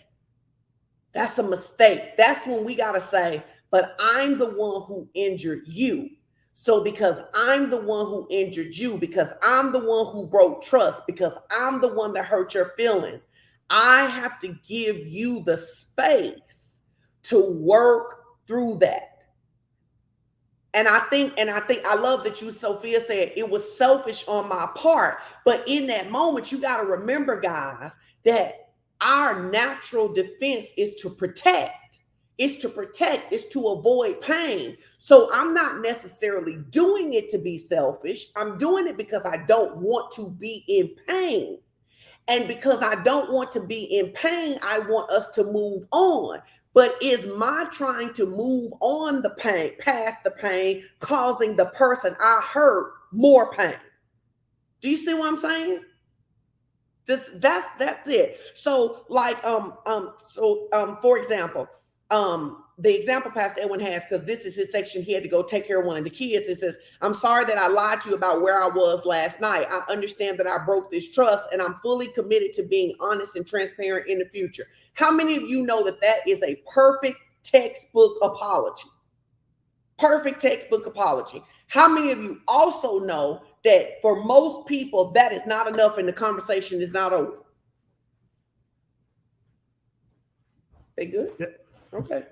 That's a mistake. That's when we got to say, but I'm the one who injured you. So because I'm the one who injured you, because I'm the one who broke trust, because I'm the one that hurt your feelings, I have to give you the space to work through that. And I think I love that you, Sophia, said it was selfish on my part. But in that moment, you got to remember, guys, that our natural defense is to protect. It's to avoid pain. So I'm not necessarily doing it to be selfish. I'm doing it because I don't want to be in pain. And because I don't want to be in pain, I want us to move on. But is my trying to move on the pain, past the pain, causing the person I hurt more pain? Do you see what I'm saying? That's it. So like for example, the example Pastor Edwin has, because this is his section, he had to go take care of one of the kids. It says, I'm sorry that I lied to you about where I was last night. I understand that I broke this trust, and I'm fully committed to being honest and transparent in the future. How many of you know that that is a perfect textbook apology? Perfect textbook apology. How many of you also know that for most people, that is not enough and the conversation is not over? They good? Yeah. Okay.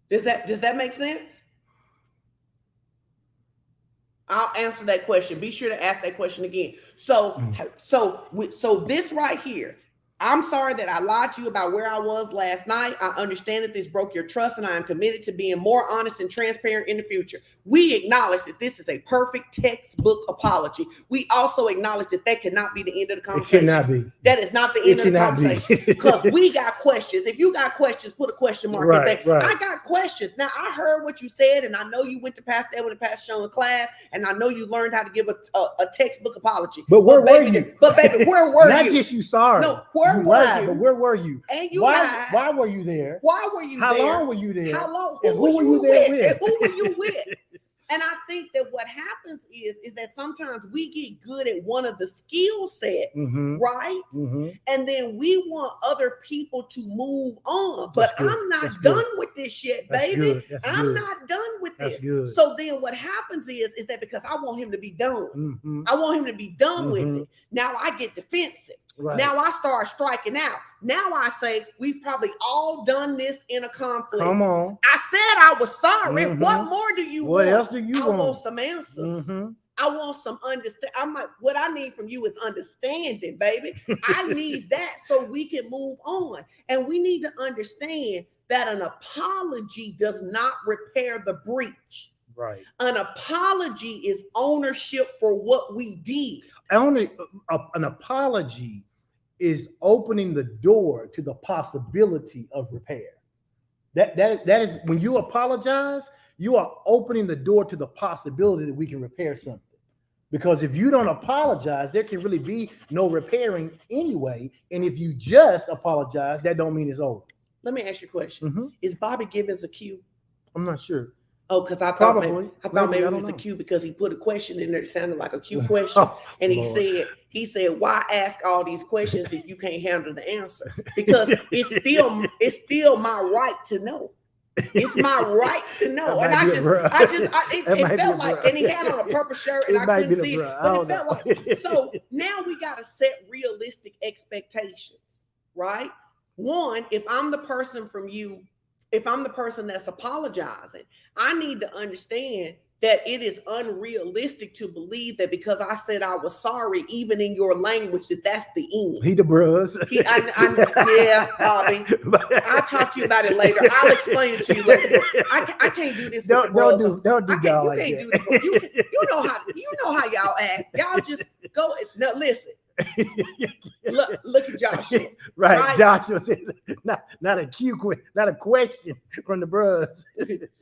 Does that make sense? I'll answer that question. Be sure to ask that question again. So this right here, I'm sorry that I lied to you about where I was last night. I understand that this broke your trust, and I am committed to being more honest and transparent in the future. We acknowledge that this is a perfect textbook apology. We also acknowledge that that cannot be the end of the conversation. It cannot be. That is not the end of the conversation, because we got questions. If you got questions, put a question mark in there. Right. I got questions. Now, I heard what you said, and I know you went to Pastor Edwin and Pastor Sean class, and I know you learned how to give a textbook apology. But where were you? But baby, where were you? Not just you sorry. No, where were you? But where were you? And you lied. Why were you there? Why were you How there? How long were you there? How long? Who were you there with? And who were you with? And I think that what happens is that sometimes we get good at one of the skill sets, right? And then we want other people to move on. But I'm not done with this yet, baby. I'm not done with this. So then what happens is that because I want him to be done, I want him to be done with it. Now I get defensive. Right. Now I start striking out. Now I say, we've probably all done this in a conflict. Come on. I said I was sorry. What more do you want? What else do you want? I want some answers. I want some understand. I'm like, what I need from you is understanding, baby. I need that so we can move on. And we need to understand that an apology does not repair the breach. Right. An apology is ownership for what we did. An apology is opening the door to the possibility of repair. That is when you apologize, you are opening the door to the possibility that we can repair something. Because if you don't apologize, there can really be no repairing anyway. And if you just apologize, that don't mean it's over. Let me ask you a question. Is Bobby Givens a Q? I'm not sure. Oh, because I thought maybe it was a Q because he put a question in there that sounded like a Q question. And he said, why ask all these questions if you can't handle the answer? Because it's still my right to know. It's my right to know. And it felt like, and he had on a purple shirt and I couldn't see it, but it felt like, so now we got to set realistic expectations, right? One, if I'm the person that's apologizing, I need to understand that it is unrealistic to believe that because I said I was sorry, even in your language, that's the end. He the bros. Yeah, Bobby. I'll talk to you about it later. I'll explain it to you later. I can't do this. Don't do y'all like that. You know how y'all act. Y'all just go. No, listen. Look at Joshua. Right. Joshua said not a question from the bros.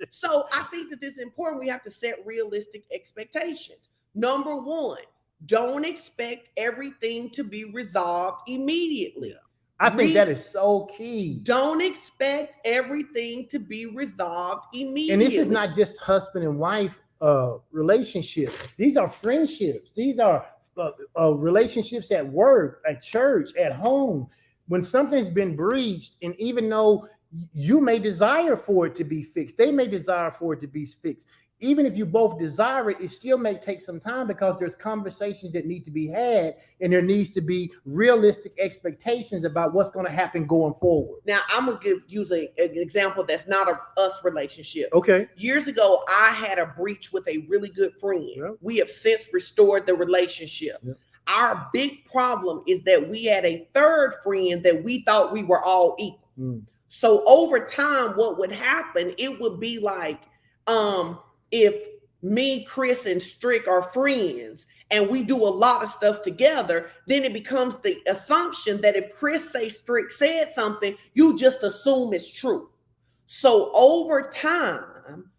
So I think that this is important. We have to set realistic expectations. Number one, don't expect everything to be resolved immediately. I think that is so key. Don't expect everything to be resolved immediately. And this is not just husband and wife relationships. These are friendships. These are relationships at work, at church, at home. When something's been breached, and even though you may desire for it to be fixed, they may desire for it to be fixed. Even if you both desire it, it still may take some time because there's conversations that need to be had, and there needs to be realistic expectations about what's going to happen going forward. Now, I'm going to use an example that's not a us relationship. Okay. Years ago, I had a breach with a really good friend. Yeah. We have since restored the relationship. Yeah. Our big problem is that we had a third friend that we thought we were all equal. So over time, what would happen, it would be like, if me, Chris, and Strick are friends and we do a lot of stuff together, then it becomes the assumption that if Chris say Strick said something, you just assume it's true. So over time,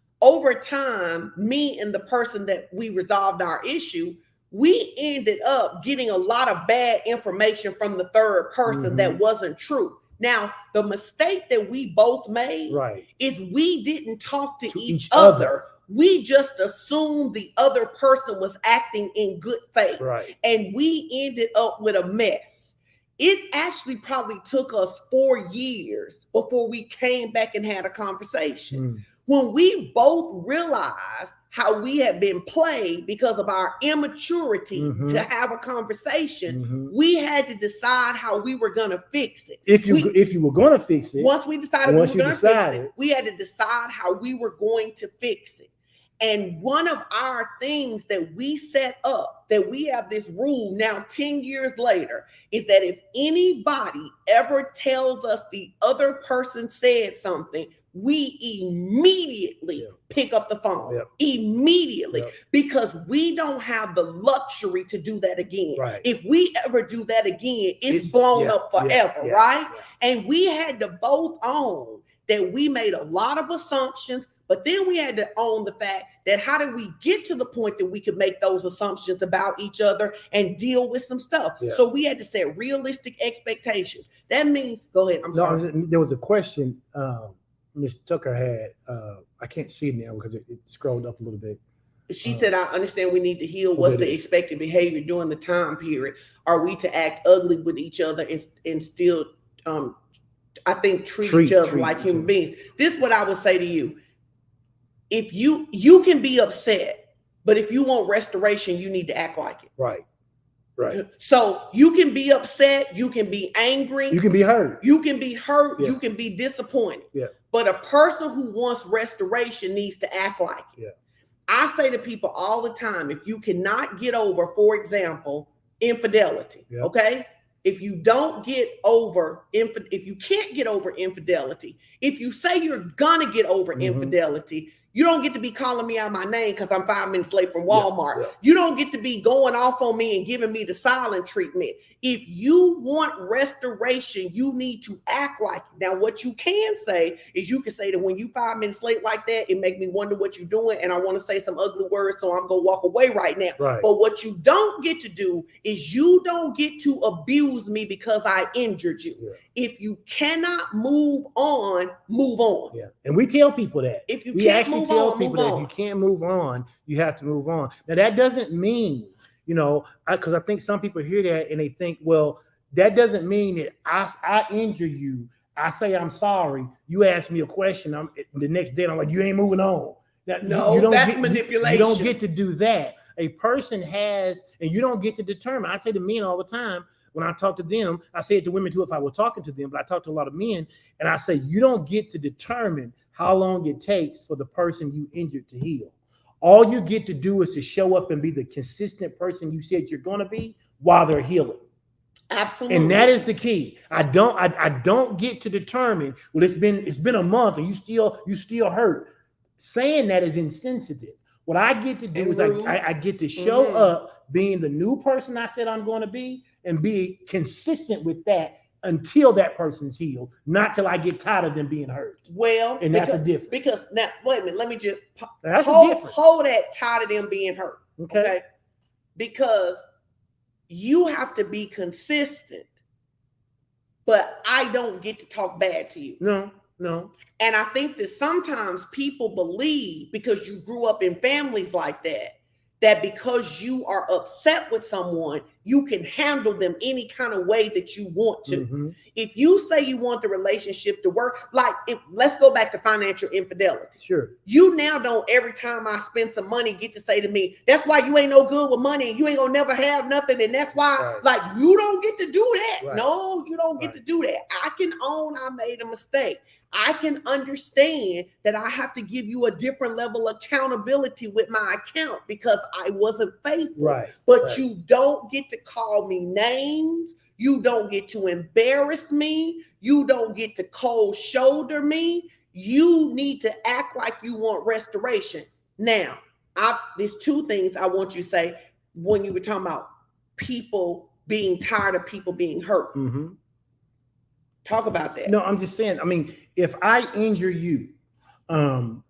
me and the person that we resolved our issue, we ended up getting a lot of bad information from the third person that wasn't true. Now, the mistake that we both made is we didn't talk to each other. We just assumed the other person was acting in good faith. And we ended up with a mess. It actually probably took us 4 years before we came back and had a conversation. When we both realized how we had been played because of our immaturity to have a conversation, we had to decide how we were going to fix it. If you were going to fix it, once we decided we were going to fix it, we had to decide how we were going to fix it. And one of our things that we set up, that we have this rule now 10 years later, is that if anybody ever tells us the other person said something, we immediately pick up the phone. Immediately. Because we don't have the luxury to do that again. If we ever do that again, it's blown up forever, right? And we had to both own that we made a lot of assumptions, but then we had to own the fact that how did we get to the point that we could make those assumptions about each other and deal with some stuff? So we had to set realistic expectations. That means, go ahead. I'm sorry. There was a question Ms. Tucker had. I can't see it now because it scrolled up a little bit. She said, I understand we need to heal. What's the expected behavior during the time period? Are we to act ugly with each other and still, I think, treat each other like human beings? This is what I would say to you. If you can be upset, but if you want restoration, you need to act like it. Right. So you can be upset, you can be angry, you can be hurt, you can be disappointed. But a person who wants restoration needs to act like it. I say to people all the time, if you cannot get over, for example, infidelity, okay? If you don't get over, if you can't get over infidelity, if you say you're gonna get over infidelity, you don't get to be calling me out my name because I'm 5 minutes late from Walmart. You don't get to be going off on me and giving me the silent treatment. If you want restoration, you need to act like it. Now, what you can say is you can say that when you 5 minutes late like that, it make me wonder what you're doing, and I want to say some ugly words, so I'm going to walk away right now. But what you don't get to do is you don't get to abuse me because I injured you. If you cannot move on, move on. And we tell people that. If you can't move on, people that if you can't move on, you have to move on. Now, that doesn't mean, because I think some people hear that and they think, well, that doesn't mean that I injure you. I say I'm sorry. You ask me a question. The next day I'm like, you ain't moving on. That's manipulation. You don't get to do that. A person has, and you don't get to determine. I say to men all the time, when I talk to them, I say it to women too if I were talking to them, but I talk to a lot of men, and I say, you don't get to determine how long it takes for the person you injured to heal. All you get to do is to show up and be the consistent person you said you're going to be while they're healing. Absolutely. And that is the key. I don't get to determine, well, it's been a month and you still hurt. Saying that is insensitive. What I get to do is I get to show up being the new person I said I'm going to be and be consistent with that until that person's healed, not till I get tired of them being hurt. Well, and that's a difference. Because now, wait a minute, let me just hold that tired of them being hurt. Okay? Because you have to be consistent, but I don't get to talk bad to you. No. And I think that sometimes people believe, because you grew up in families like that because you are upset with someone, you can handle them any kind of way that you want to. If you say you want the relationship to work, let's go back to financial infidelity. Sure. You now don't, every time I spend some money, get to say to me, that's why you ain't no good with money and you ain't gonna never have nothing. And that's why, you don't get to do that. No, you don't get to do that. I can own I made a mistake. I can understand that I have to give you a different level of accountability with my account because I wasn't faithful. But you don't get to call me names. You don't get to embarrass me. You don't get to cold shoulder me. You need to act like you want restoration. Now, There's two things I want you to say when you were talking about people being tired of people being hurt. Mm-hmm. Talk about that. No, I'm just saying, I mean, if I injure you, and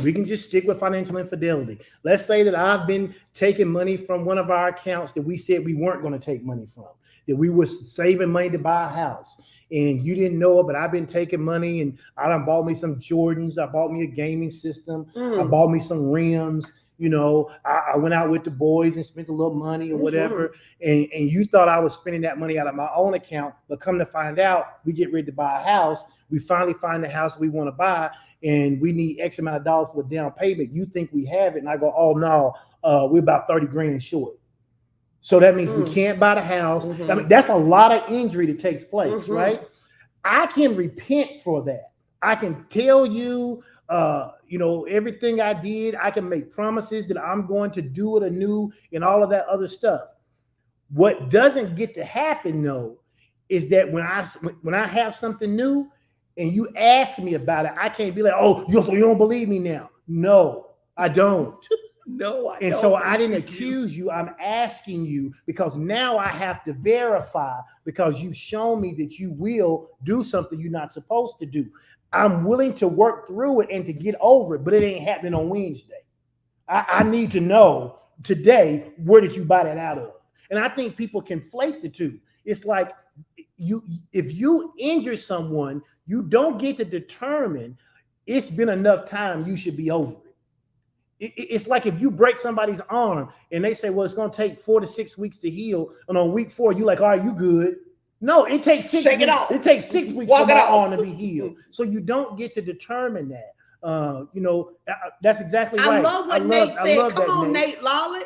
we can just stick with financial infidelity. Let's say that I've been taking money from one of our accounts that we said we weren't going to take money from, that we were saving money to buy a house, and you didn't know it, but I've been taking money, and I done bought me some Jordans, I bought me a gaming system, I bought me some rims, you know, I went out with the boys and spent a little money or whatever, and you thought I was spending that money out of my own account, but come to find out, we get ready to buy a house, we finally find the house we want to buy, and we need X amount of dollars for the down payment. You think we have it, and I go, oh no, we're about 30 grand short. So that means we can't buy the house. I mean, that's a lot of injury that takes place, right? I can repent for that. I can tell you, you know, everything I did. I can make promises that I'm going to do it anew and all of that other stuff. What doesn't get to happen though is that when I have something new and you ask me about it, I can't be like, oh, you don't believe me now. No, I don't. No, I and don't. So I didn't accuse you. I'm asking you because now I have to verify because you've shown me that you will do something you're not supposed to do. I'm willing to work through it and to get over it, but it ain't happening on Wednesday. I need to know today, where did you buy that out of? And I think people conflate the two. It's like if you injure someone, you don't get to determine it's been enough time, you should be over it. It's like if you break somebody's arm and they say, well, it's going to take 4 to 6 weeks to heal. And on week 4, you're like, all right, you good. No, it takes 6 weeks. It takes 6 weeks for my arm to be healed. So you don't get to determine that. You know, that's exactly right. I love what Nate said. Come on, Nate. Logic.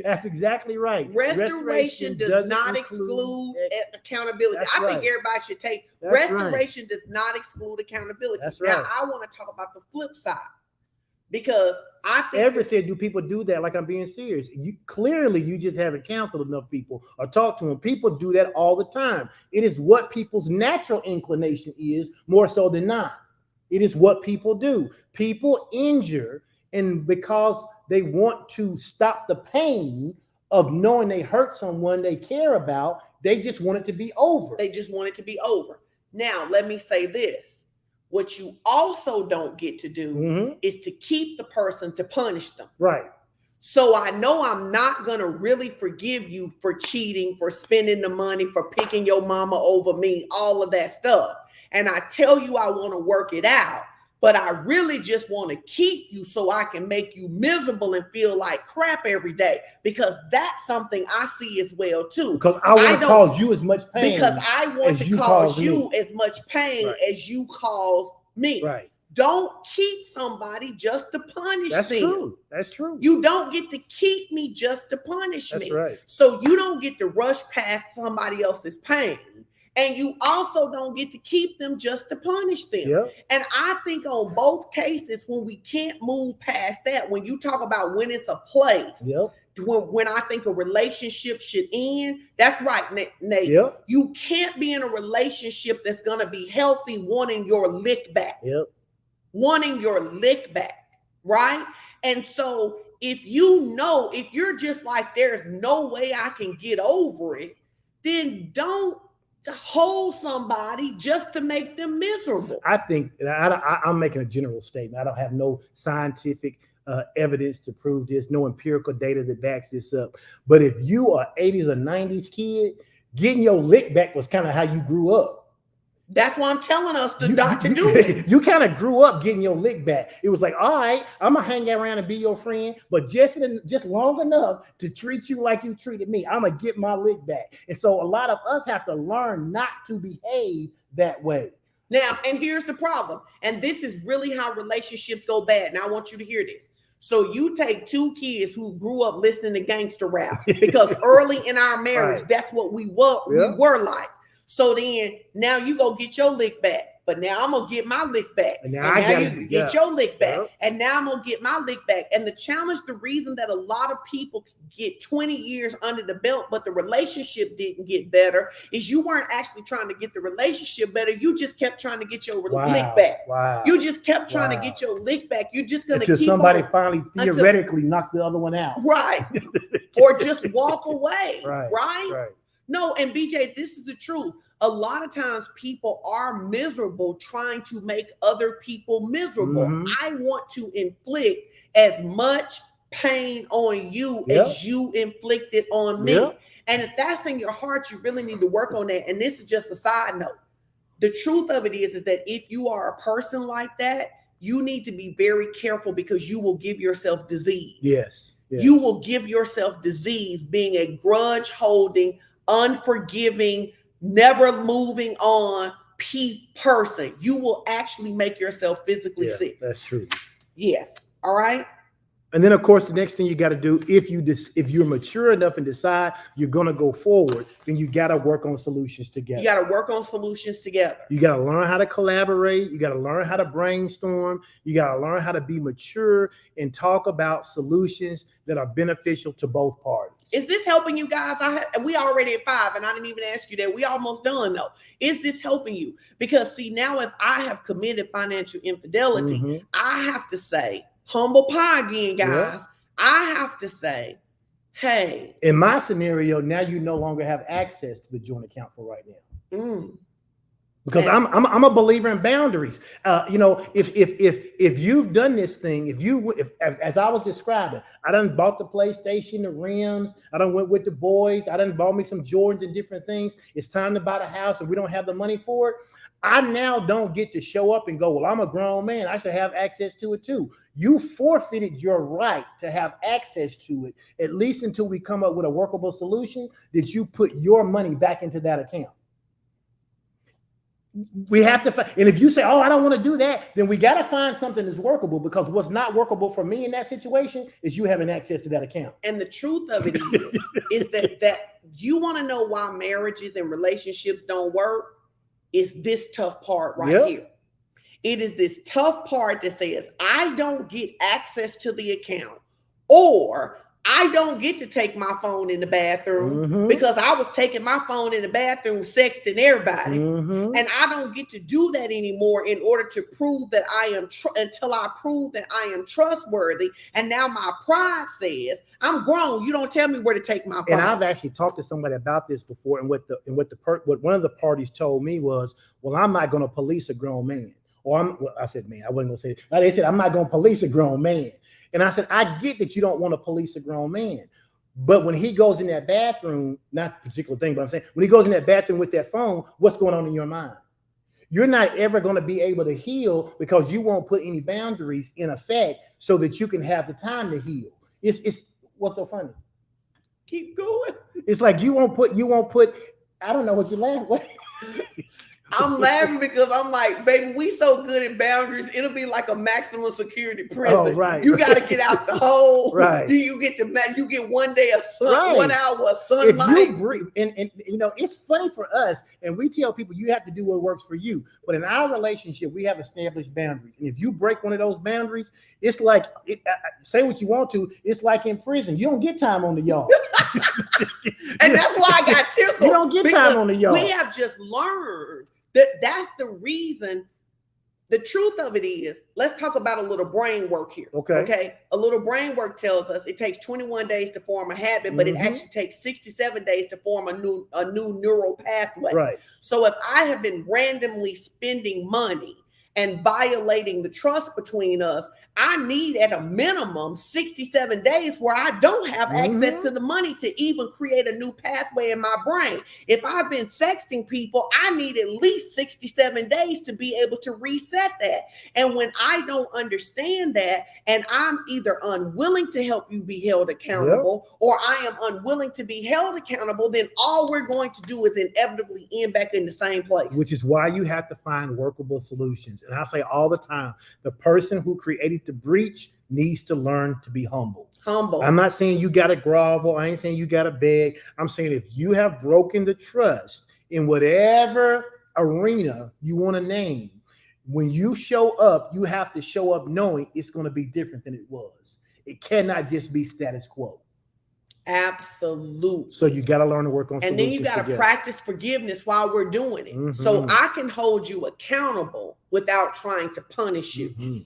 That's exactly right. Restoration does not exclude accountability. I think everybody should take restoration does not exclude accountability. That's right. Now, I want to talk about the flip side because I think Everett said, do people do that? Like I'm being serious. Clearly, you just haven't counseled enough people or talked to them. People do that all the time. It is what people's natural inclination is more so than not. It is what people do. People injure, and because they want to stop the pain of knowing they hurt someone they care about, they just want it to be over. They just want it to be over. Now, let me say this. What you also don't get to do is to keep the person to punish them. Right. So I know I'm not going to really forgive you for cheating, for spending the money, for picking your mama over me, all of that stuff. And I tell you I want to work it out, but I really just want to keep you so I can make you miserable and feel like crap every day, because that's something I see as well too. Because I want to cause you as much pain. Because I want to cause you as much pain as you cause me. Right. Don't keep somebody just to punish them. True. That's true. You don't get to keep me just to punish me. That's right. So you don't get to rush past somebody else's pain. And you also don't get to keep them just to punish them. Yep. And I think on both cases, when we can't move past that, when you talk about when it's a place, when I think a relationship should end, that's right, Nate. Yep. You can't be in a relationship that's going to be healthy wanting your lick back. Yep. Wanting your lick back, right? And so if you're just like, there's no way I can get over it, then don't hold somebody just to make them miserable. I think, and I'm making a general statement. I don't have no scientific evidence to prove this, no empirical data that backs this up. But if you are 80s or 90s kid, getting your lick back was kind of how you grew up. That's why I'm telling us not to do it. You kind of grew up getting your lick back. It was like, all right, I'm gonna hang around and be your friend, but just long enough to treat you like you treated me. I'm gonna get my lick back. And so a lot of us have to learn not to behave that way. Now, and here's the problem. And this is really how relationships go bad. Now I want you to hear this. So you take 2 kids who grew up listening to gangster rap, because early in our marriage, that's what we were like. So then now you go get your lick back. But now I'm gonna get my lick back. And now you get your lick back. Yep. And now I'm gonna get my lick back. And the challenge, the reason that a lot of people get 20 years under the belt, but the relationship didn't get better, is you weren't actually trying to get the relationship better. You just kept trying to get your lick back. Wow. You just kept trying to get your lick back. You're just gonna until keep somebody on, finally theoretically knocked the other one out. Right. Or just walk away. Right. No, and BJ, this is the truth. A lot of times people are miserable trying to make other people miserable. Mhm. I want to inflict as much pain on you as you inflicted on me. And if that's in your heart, you really need to work on that. And this is just a side note. The truth of it is that if you are a person like that, you need to be very careful, because you will give yourself disease. Yes. You will give yourself disease being a grudge holding, unforgiving, never moving on person. You will actually make yourself physically sick. That's true. Yes. All right. And then, of course, the next thing you got to do, if you're mature enough and decide you're going to go forward, then you got to work on solutions together. You got to work on solutions together. You got to learn how to collaborate. You got to learn how to brainstorm. You got to learn how to be mature and talk about solutions that are beneficial to both parties. Is this helping you guys? We already at 5, and I didn't even ask you that. We almost done though. Is this helping you? Because see, now if I have committed financial infidelity, I have to say, humble pie again, guys. I have to say, hey. In my scenario, now you no longer have access to the joint account for right now. Because I'm a believer in boundaries. If you've done this thing, if as I was describing, I done bought the PlayStation, the rims, I done went with the boys, I done bought me some Jordans and different things. It's time to buy the house and we don't have the money for it. I now don't get to show up and go, well, I'm a grown man, I should have access to it too. You forfeited your right to have access to it, at least until we come up with a workable solution that you put your money back into that account. We have to, and if you say, oh, I don't want to do that, then we got to find something that's workable, because what's not workable for me in that situation is you having access to that account. And the truth of it is that you want to know why marriages and relationships don't work. Is this tough part here. It is this tough part that says, I don't get access to the account, or I don't get to take my phone in the bathroom because I was taking my phone in the bathroom sexting everybody. And I don't get to do that anymore in order to prove that I am, until I prove that I am trustworthy. And now my pride says, I'm grown. You don't tell me where to take my phone. And I've actually talked to somebody about this before. And what one of the parties told me was, well, I'm not going to police a grown man. Or I said, man, I wasn't going to say it. They said, I'm not going to police a grown man. And I said, I get that you don't want to police a grown man. But when he goes in that bathroom, not a particular thing, but I'm saying, when he goes in that bathroom with that phone, what's going on in your mind? You're not ever going to be able to heal, because you won't put any boundaries in effect so that you can have the time to heal. It's what's so funny? Keep going. It's like you won't put, I don't know what you laugh at. I'm laughing because I'm like, baby, we so good at boundaries. It'll be like a maximum security prison. Oh, right. You got to get out the hole. Right. Do you get you get 1 day of sun, 1 hour of sunlight? If you breathe, and it's funny for us, and we tell people you have to do what works for you. But in our relationship, we have established boundaries. And if you break one of those boundaries, it's like, say what you want to, it's like in prison. You don't get time on the yard. And that's why I got tickled. You don't get time on the yard. We have just learned that's the reason. The truth of it is, let's talk about a little brain work here. Okay. A little brain work tells us it takes 21 days to form a habit, but it actually takes 67 days to form a new neural pathway. Right. So if I have been randomly spending money and violating the trust between us, I need at a minimum 67 days where I don't have access to the money to even create a new pathway in my brain. If I've been sexting people, I need at least 67 days to be able to reset that. And when I don't understand that, and I'm either unwilling to help you be held accountable, or I am unwilling to be held accountable, then all we're going to do is inevitably end back in the same place. Which is why you have to find workable solutions. And I say all the time, the person who created the breach needs to learn to be humble. I'm not saying you got to grovel. I ain't saying you got to beg. I'm saying if you have broken the trust in whatever arena you want to name. When you show up, you have to show up knowing it's going to be different than it was. It cannot just be status quo. Absolutely. So you got to learn to work on and solutions. then you got to practice forgiveness while we're doing it. Mm-hmm. So I can hold you accountable without trying to punish you. Mm-hmm.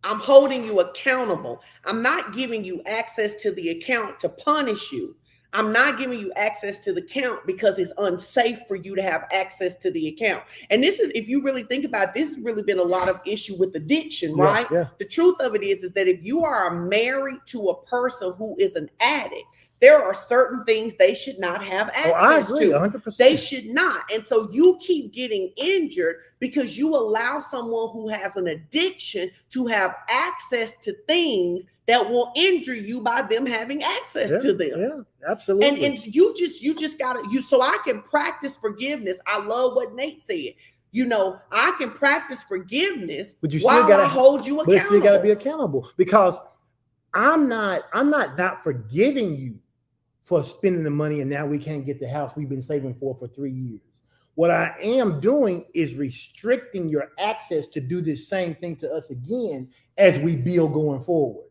I'm holding you accountable. I'm not giving you access to the account to punish you. I'm not giving you access to the account because it's unsafe for you to have access to the account. And this is, if you really think about it, this has really been a lot of issue with addiction, right? Yeah. The truth of it is that if you are married to a person who is an addict, there are certain things they should not have access I agree, to. 100%. They should not. And so you keep getting injured because you allow someone who has an addiction to have access to things that will injure you by them having access to them. Yeah, absolutely. And you just gotta so I can practice forgiveness. I love what Nate said. You know, I can practice forgiveness, but you still while gotta I hold you accountable. But you still gotta be accountable, because I'm not forgiving you for spending the money and now we can't get the house we've been saving for 3 years. What I am doing is restricting your access to do this same thing to us again as we build going forward.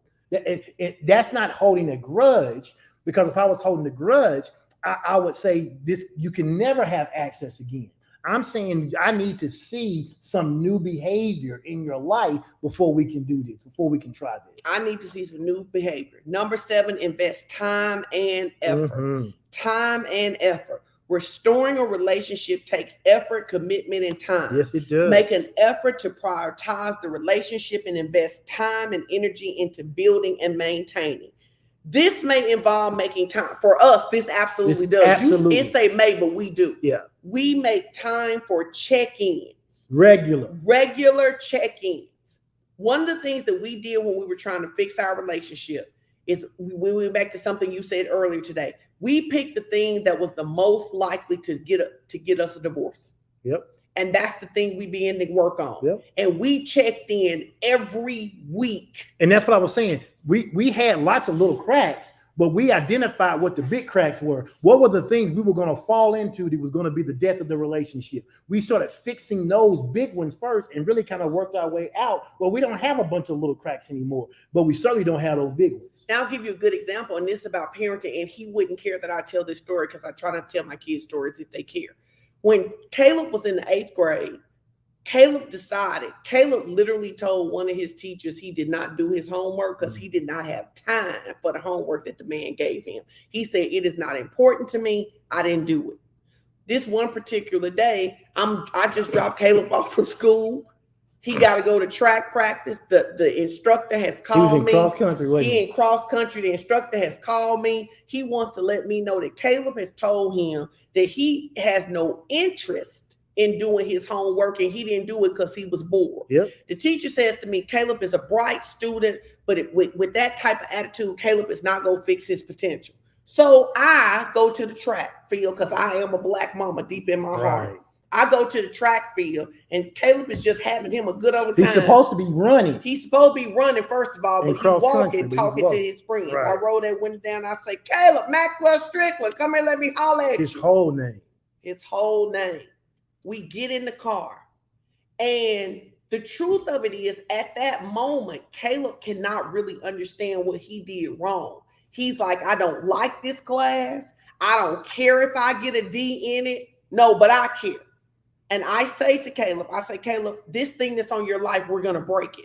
That's not holding a grudge, because if I was holding a grudge, I would say this: you can never have access again. I'm saying I need to see some new behavior in your life before we can do this, before we can try this. I need to see some new behavior. Number 7, invest time and effort. Mm-hmm. Time and effort. Restoring a relationship takes effort, commitment, and time. Yes, it does. Make an effort to prioritize the relationship and invest time and energy into building and maintaining. This may involve making time. For us, this absolutely does. Absolutely. It say may, but we do. Yeah. We make time for check-ins. Regular check-ins. One of the things that we did when we were trying to fix our relationship is we went back to something you said earlier today. We picked the thing that was the most likely to get us a divorce. Yep. And that's the thing we begin to work on. Yep. And we checked in every week. And that's what I was saying. We had lots of little cracks, but we identified what the big cracks were. What were the things we were going to fall into that was going to be the death of the relationship? We started fixing those big ones first and really kind of worked our way out. Well, we don't have a bunch of little cracks anymore, but we certainly don't have those big ones. Now I'll give you a good example, and this is about parenting, and he wouldn't care that I tell this story because I try not to tell my kids stories if they care. When Caleb was in the 8th grade, Caleb literally told one of his teachers he did not do his homework because he did not have time for the homework that the man gave him. He said, "It is not important to me. I didn't do it." This one particular day, I just dropped Caleb off from school. He got to go to track practice. The instructor has called me. He was in cross country, wasn't he? In cross country. The instructor has called me. He wants to let me know that Caleb has told him that he has no interest in doing his homework, and he didn't do it because he was bored. Yep. The teacher says to me, Caleb is a bright student, but with that type of attitude, Caleb is not going to fix his potential. So I go to the track field because I am a black mama deep in my heart. I go to the track field, and Caleb is just having him a good old time. He's supposed to be running. He's supposed to be running, first of all, but he's walking, talking to his friends. Right. I roll that window down. I say, "Caleb Maxwell Strickland, come here, let me holler at you." His whole name. His whole name. We get in the car, and the truth of it is, at that moment, Caleb cannot really understand what he did wrong. He's like, "I don't like this class. I don't care if I get a D in it. No, but I care." And I say to Caleb, "Caleb, this thing that's on your life, we're going to break it.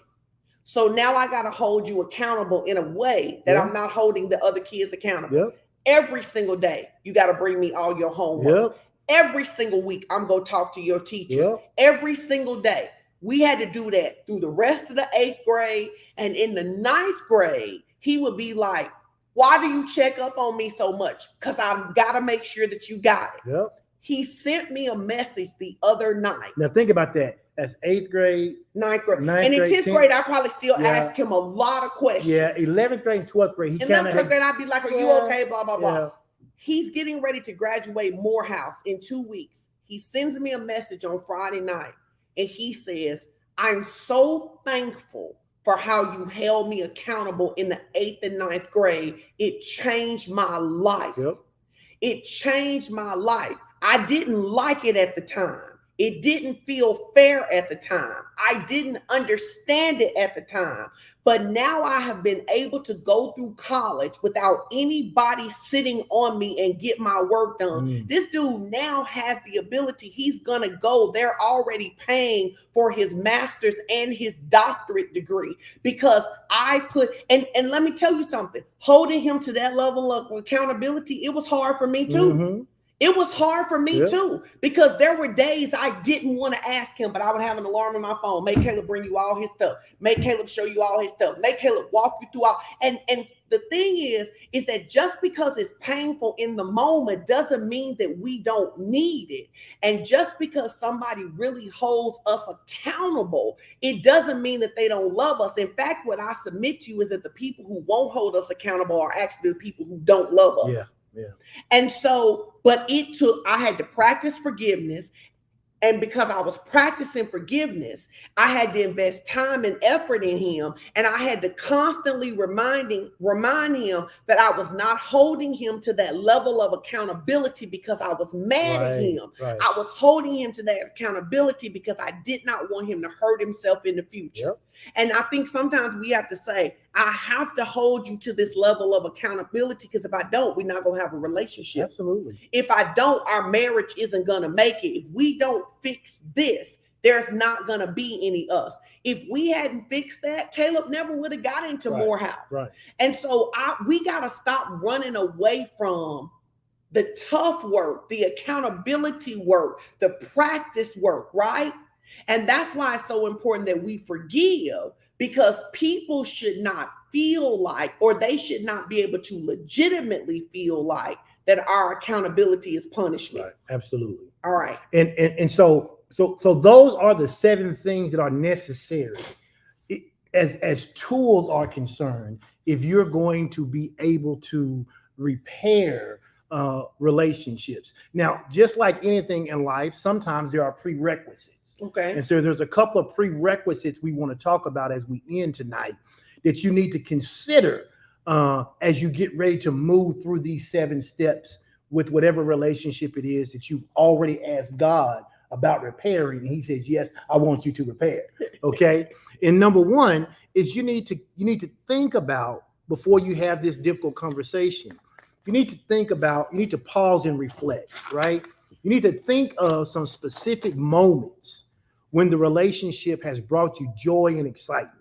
So now I got to hold you accountable in a way that I'm not holding the other kids accountable. Yep. Every single day, you got to bring me all your homework. Yep. Every single week, I'm going to talk to your teachers. Yep. Every single day." We had to do that through the rest of the 8th grade. And in the 9th grade, he would be like, "Why do you check up on me so much? Because I've got to make sure that you got it." Yep. He sent me a message the other night. Now think about that. That's 8th grade, 9th grade. Ninth And in grade, 10th grade, I probably still Yeah. ask him a lot of questions. yeah, 11th grade and 12th grade. He In kind 11th of grade, I'd be like, "Are you Yeah. okay?" Blah, blah, blah. Yeah. He's getting ready to graduate Morehouse in 2 weeks. He sends me a message on Friday night, and he says, "I'm so thankful for how you held me accountable in the 8th and 9th grade. It changed my life." Yep. It changed my life. I didn't like it at the time. It didn't feel fair at the time. I didn't understand it at the time. But now I have been able to go through college without anybody sitting on me and get my work done. This dude now has the ability. He's going to go. They're already paying for his master's and his doctorate degree because I put, and let me tell you something, holding him to that level of accountability, it was hard for me too. It was hard for me too, because there were days I didn't want to ask him, but I would have an alarm in my phone. Make Caleb bring you all his stuff. Make Caleb show you all his stuff. Make Caleb walk you through all. And the thing is that just because it's painful in the moment doesn't mean that we don't need it. And just because somebody really holds us accountable, it doesn't mean that they don't love us. In fact, what I submit to you is that the people who won't hold us accountable are actually the people who don't love us. Yeah. And so, but I had to practice forgiveness. And because I was practicing forgiveness, I had to invest time and effort in him. And I had to constantly remind him that I was not holding him to that level of accountability because I was mad at him. I was holding him to that accountability because I did not want him to hurt himself in the future. And I think sometimes we have to say, I have to hold you to this level of accountability, because if I don't, we're not going to have a relationship. Absolutely. If I don't, our marriage isn't going to make it. If we don't fix this, there's not going to be any us. If we hadn't fixed that, Caleb never would have got into Morehouse. And so we got to stop running away from the tough work, the accountability work, the practice work, right? And that's why it's so important that we forgive, because people should not feel like, or they should not be able to legitimately feel like that our accountability is punishment. Right. Absolutely. All right. And so those are the 7 things that are necessary as tools are concerned, if you're going to be able to repair relationships. Now, just like anything in life, sometimes there are prerequisites. Okay. And so there's a couple of prerequisites we want to talk about as we end tonight that you need to consider as you get ready to move through these 7 steps with whatever relationship it is that you've already asked God about repairing. And he says, yes, I want you to repair. Okay. And number 1 is you need to think about, before you have this difficult conversation, you need to pause and reflect, right? You need to think of some specific moments when the relationship has brought you joy and excitement.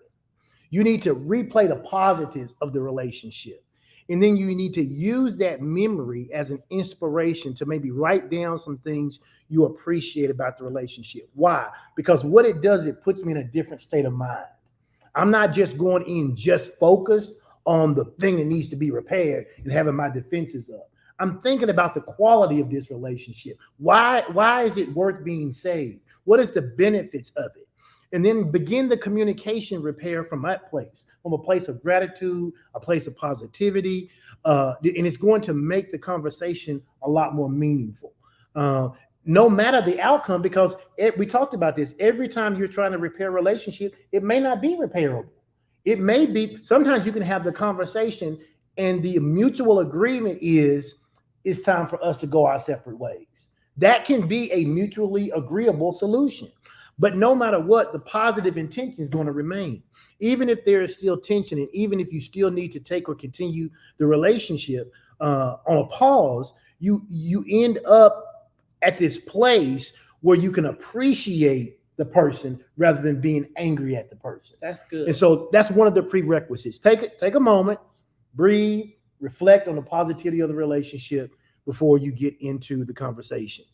You need to replay the positives of the relationship. And then you need to use that memory as an inspiration to maybe write down some things you appreciate about the relationship. Why? Because what it does, it puts me in a different state of mind. I'm not just going in just focused on the thing that needs to be repaired and having my defenses up. I'm thinking about the quality of this relationship. Why is it worth being saved? What is the benefits of it? And then begin the communication repair from that place, from a place of gratitude, a place of positivity. And it's going to make the conversation a lot more meaningful. No matter the outcome, because we talked about this, every time you're trying to repair a relationship, it may not be repairable. It may be, sometimes you can have the conversation and the mutual agreement is, it's time for us to go our separate ways. That can be a mutually agreeable solution. But no matter what, the positive intention is going to remain. Even if there is still tension, and even if you still need to take or continue the relationship on a pause, you end up at this place where you can appreciate the person rather than being angry at the person. That's good. And so that's one of the prerequisites. Take a moment, breathe, reflect on the positivity of the relationship before you get into the conversation.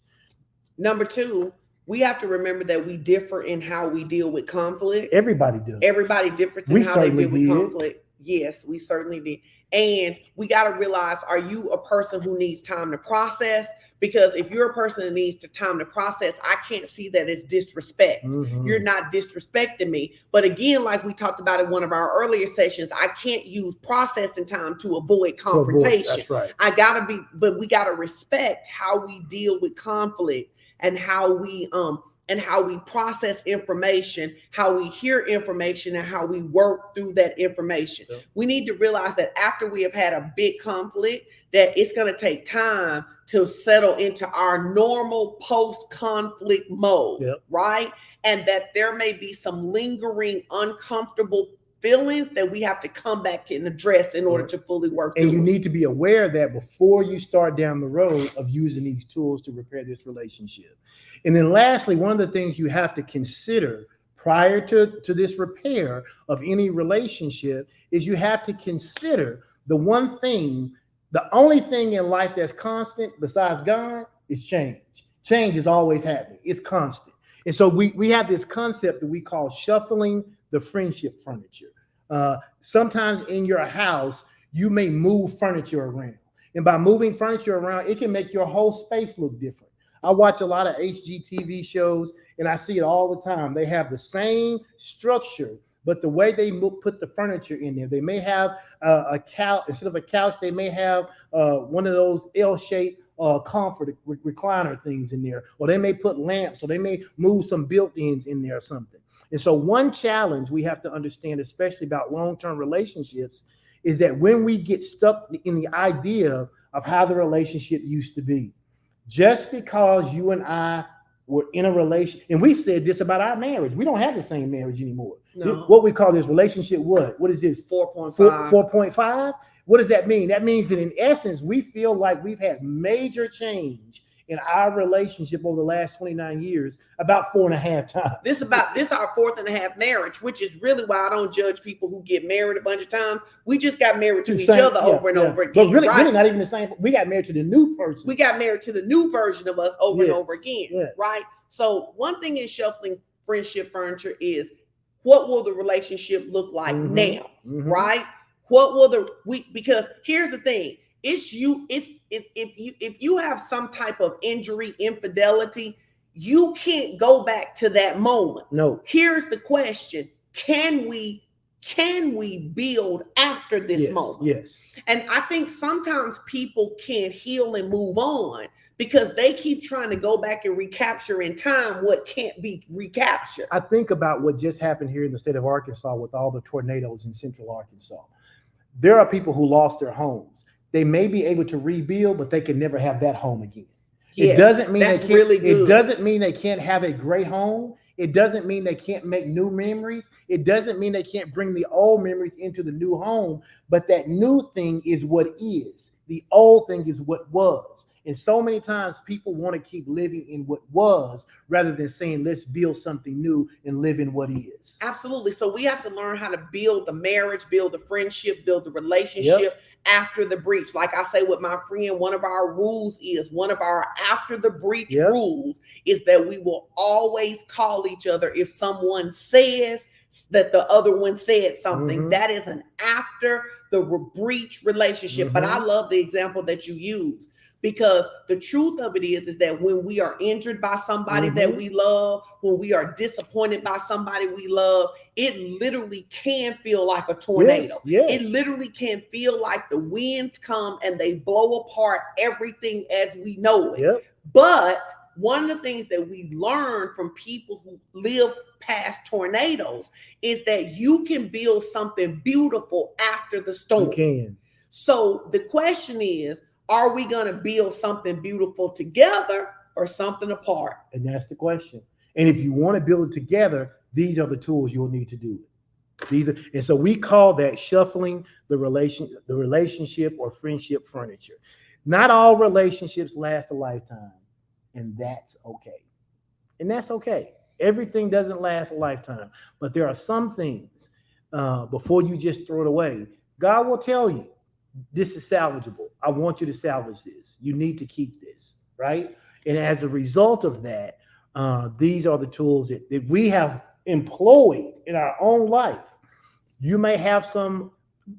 Number 2, we have to remember that we differ in how we deal with conflict. Everybody does. Everybody differs in how they deal with conflict. Yes, we certainly did. And we got to realize, are you a person who needs time to process? Because if you're a person that needs time to process, I can't see that as disrespect. Mm-hmm. You're not disrespecting me. But again, like we talked about in one of our earlier sessions, I can't use processing time to avoid confrontation. That's right. We got to respect how we deal with conflict and how we process information, how we hear information, and how we work through that information. Yeah. We need to realize that after we have had a big conflict, that it's going to take time to settle into our normal post-conflict mode, Yep. right? And that there may be some lingering uncomfortable feelings that we have to come back and address in order to fully work And through. you need to be aware of that before you start down the road of using these tools to repair this relationship. And then lastly, one of the things you have to consider prior to this repair of any relationship is you have to consider the one thing, the only thing in life that's constant besides God is change. Change is always happening. It's constant. And so we have this concept that we call shuffling the friendship furniture. Sometimes in your house, you may move furniture around. And by moving furniture around, it can make your whole space look different. I watch a lot of HGTV shows and I see it all the time. They have the same structure, but the way they put the furniture in there, they may have a couch, instead of a couch, they may have one of those L-shaped comfort recliner things in there, or they may put lamps, or they may move some built-ins in there or something. And so one challenge we have to understand, especially about long-term relationships, is that when we get stuck in the idea of how the relationship used to be, just because you and I were in a relationship, and we said this about our marriage, we don't have the same marriage anymore. No. What we call this relationship, what is this? 4.5. 4.5? What does that mean? That means that in essence, we feel like we've had major change in our relationship over the last 29 years, about 4.5 times. This our 4.5 marriage, which is really why I don't judge people who get married a bunch of times. We just got married to each other over and over again. But really, right? really not even the same. We got married to the new person. We got married to the new version of us over and over again, yes. right? So one thing in shuffling friendship furniture is, what will the relationship look like now, right? What will because here's the thing. It's if you have some type of injury, infidelity, you can't go back to that moment. No. Here's the question. Can we build after this moment? Yes. And I think sometimes people can't heal and move on because they keep trying to go back and recapture in time what can't be recaptured. I think about what just happened here in the state of Arkansas with all the tornadoes in central Arkansas. There are people who lost their homes. They may be able to rebuild, but they can never have that home again. Yes, it doesn't mean that's they can't, really good. It doesn't mean they can't have a great home. It doesn't mean they can't make new memories. It doesn't mean they can't bring the old memories into the new home. But that new thing is what is. The old thing is what was. And so many times people want to keep living in what was rather than saying, let's build something new and live in what is. Absolutely. So we have to learn how to build the marriage, build the friendship, build the relationship after the breach. Like I say with my friend, one of our after the breach rules is that we will always call each other if someone says that the other one said something. That is an after the breach relationship. But I love the example that you use. Because the truth of it is that when we are injured by somebody that we love, when we are disappointed by somebody we love, it literally can feel like a tornado. Yes. It literally can feel like the winds come and they blow apart everything as we know it. But one of the things that we learn from people who live past tornadoes is that you can build something beautiful after the storm. You can. So the question is, are we going to build something beautiful together or something apart? And that's the question. And if you want to build it together, these are the tools you'll need to do it. And so we call that shuffling the relationship or friendship furniture. Not all relationships last a lifetime, and that's okay. And that's okay. Everything doesn't last a lifetime, but there are some things before you just throw it away. God will tell you, this is salvageable. I want you to salvage this. You need to keep this, right? And as a result of that, these are the tools that we have employed in our own life. You may have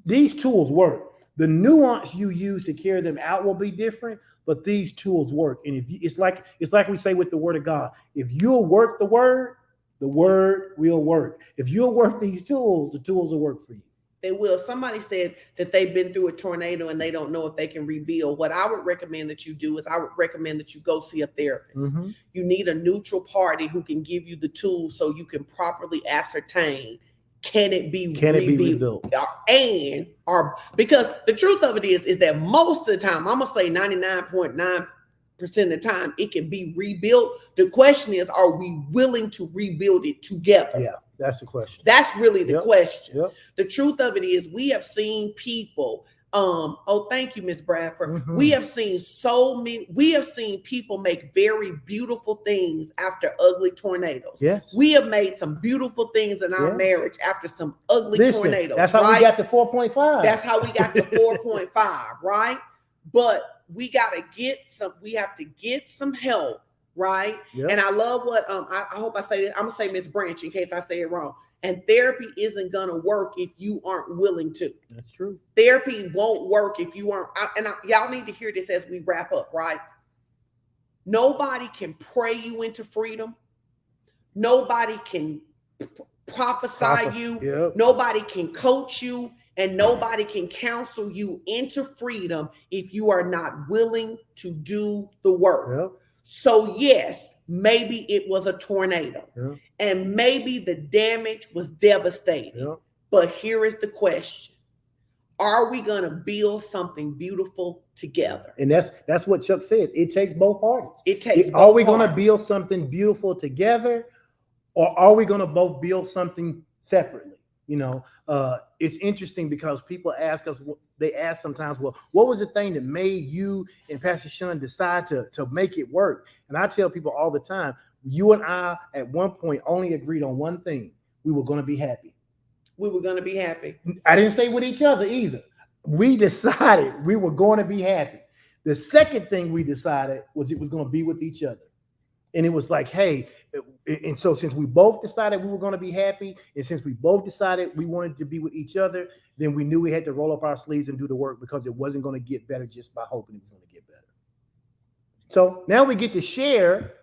these tools work. The nuance you use to carry them out will be different, but these tools work. And it's like we say with the word of God, if you'll work the word will work. If you'll work these tools, the tools will work for you. They will. Somebody said that they've been through a tornado and they don't know if they can rebuild. What I would recommend that you do is I would recommend that you go see a therapist. You need a neutral party who can give you the tools so you can properly ascertain, can it be rebuilt? Because the truth of it is that most of the time, I'm going to say 99.9 of the time it can be rebuilt. The question is, are we willing to rebuild it together? Yeah, that's the question. That's really the question. Yep. The truth of it is, we have seen people. Oh, thank you, Miss Bradford. Mhm. We have seen we have seen people make very beautiful things after ugly tornadoes. Yes. We have made some beautiful things in our Yes. marriage after some ugly Listen, tornadoes. that's how we got to 4.5. That's how we got to 4.5, right? But we have to get some help, right? Yep. And I love what I hope I say it. I'm gonna say Miss Branch in case I say it wrong. And therapy isn't gonna work if you aren't willing to. That's true. Therapy won't work if you aren't. Y'all need to hear this as we wrap up, right? Nobody can pray you into freedom. Nobody can prophesy you. Yep. Nobody can coach you, and nobody can counsel you into freedom if you are not willing to do the work. Yep. So yes, maybe it was a tornado, Yep. and maybe the damage was devastating. Yep. But here is the question: are we going to build something beautiful together? And that's what Chuck says. It takes both parties. It takes. Are we both going to parties. build something beautiful together, or are we going to both build something separately? It's interesting because people ask us. They ask sometimes, well, what was the thing that made you and Pastor Sean decide to make it work? And I tell people all the time, you and I at one point only agreed on one thing: we were going to be happy. We were going to be happy. I didn't say with each other either. We decided we were going to be happy. The second thing we decided was it was going to be with each other. And it was like, hey, and so since we both decided we were going to be happy, and since we both decided we wanted to be with each other, then we knew we had to roll up our sleeves and do the work, because it wasn't going to get better just by hoping it was going to get better. So now we get to share,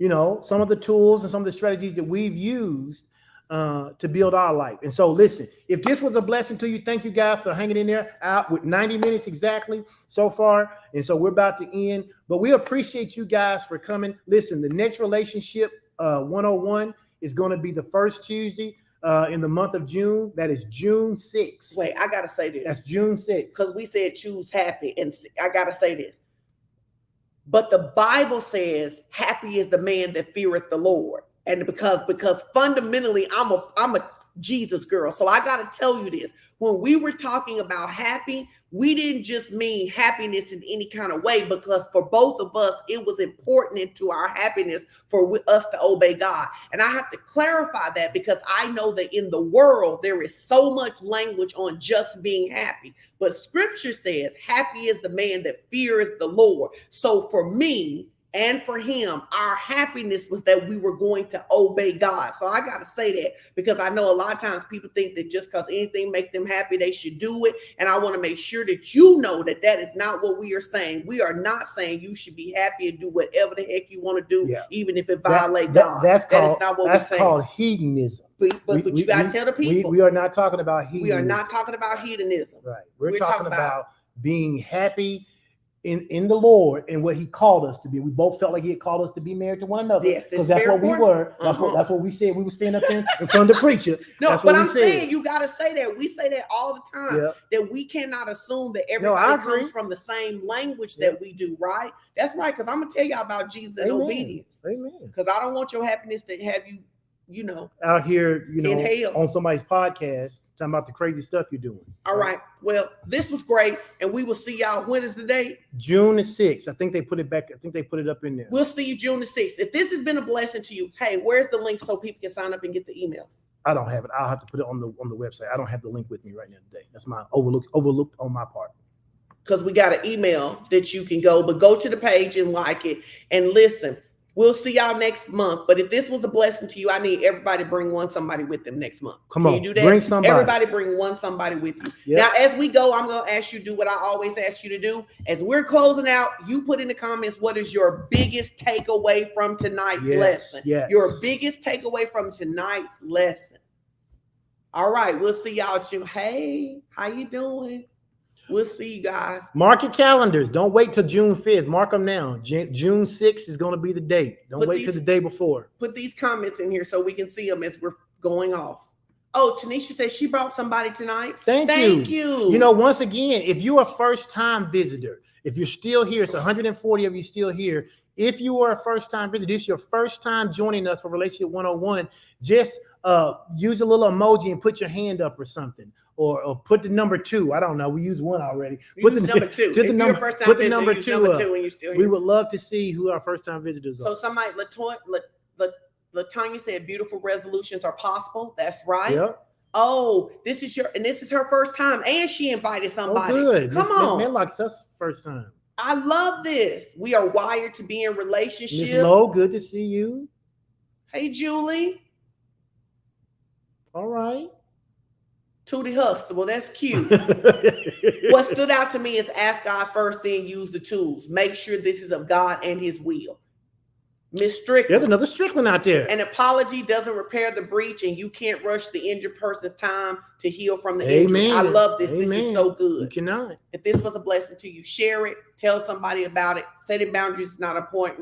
some of the tools and some of the strategies that we've used to build our life. And so listen, if this was a blessing to you, thank you guys for hanging in there out with 90 minutes exactly so far. And so we're about to end, but we appreciate you guys for coming. Listen, the next relationship 101 is going to be the first Tuesday in the month of June. That is June 6th. Wait, I got to say this. That's June 6th. Because we said choose happy. And I got to say this. But the Bible says, happy is the man that feareth the Lord. And because fundamentally I'm a Jesus girl. So I got to tell you this. When we were talking about happy, we didn't just mean happiness in any kind of way, because for both of us, it was important into our happiness for us to obey God. And I have to clarify that, because I know that in the world, there is so much language on just being happy. But scripture says, happy is the man that fears the Lord. So for me, and for him, our happiness was that we were going to obey God. So I got to say that, because I know a lot of times people think that just because anything make them happy, they should do it. And I want to make sure that you know that that is not what we are saying. We are not saying you should be happy and do whatever the heck you want to do, even if it violates God. That is not what we're saying. That's called hedonism. But you got to tell the people. We are not talking about hedonism. We are not talking about hedonism. Right. We're talking about being happy in the Lord and what he called us to be. We both felt like he had called us to be married to one another. Yes, because that's what we were. That's what we said. We were standing up in front of the preacher. No, but I'm saying you got to say that. We say that all the time, that we cannot assume that everybody comes from the same language that we do, right? That's right, because I'm going to tell y'all about Jesus and obedience. Amen. Because I don't want your happiness to have you, out here, in hell. on somebody's podcast, talking about the crazy stuff you're doing. All right. Well, this was great. And we will see y'all. When is the date? June the 6th. I think they put it back. I think they put it up in there. We'll see you June the 6th. If this has been a blessing to you, hey, where's the link so people can sign up and get the emails? I don't have it. I'll have to put it on the website. I don't have the link with me right now today. That's my overlooked on my part. Because we got an email that you can go, but go to the page and like it. And listen, we'll see y'all next month. But if this was a blessing to you, I need everybody to bring somebody with them next month. Come on, you do that? Bring somebody. Everybody bring somebody with you. Yep. Now, as we go, I'm going to ask you to do what I always ask you to do. As we're closing out, you put in the comments, what is your biggest takeaway from tonight's lesson? Yes. Your biggest takeaway from tonight's lesson. All right, we'll see y'all. Hey, how you doing? We'll see you guys. Mark your calendars. Don't wait till June 5th. Mark them now. June 6th is going to be the date. Don't wait till the day before. Put these comments in here so we can see them as we're going off. Oh, Tanisha says she brought somebody tonight. Thank you. Once again, if you're a first-time visitor If you're still here, it's 140 of you still here. If you are a first-time visitor, this is your first time joining us for Relationship 101, just use a little emoji and put your hand up or something. Or put the number 2. I don't know. We use 1 already. Put the number 2. Put the number, put the number 2 number up. 2 when you're still here. We would love to see who our first-time visitors So are. somebody, Latanya said beautiful resolutions are possible. That's right. Yep. Oh, this is her first time, and she invited somebody. Oh, good. Come on. Medlock's us first time. I love this. We are wired to be in relationship. Miss Lowe, good to see you. Hey, Julie. All right. Tootie Huxtable, that's cute. What stood out to me is ask God first, then use the tools. Make sure this is of God and his will. Miss Strickland. There's another Strickland out there. An apology doesn't repair the breach, and you can't rush the injured person's time to heal from the injury. I love this. Amen. This is so You good. cannot. If this was a blessing to you, share it. Tell somebody about it. Setting boundaries is not a point,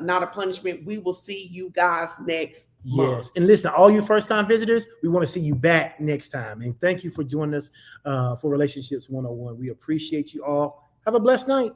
not a punishment. We will see you guys next month. Yes. And listen, all you first-time visitors, we want to see you back next time. And thank you for joining us for Relationships 101. We appreciate you all. Have a blessed night.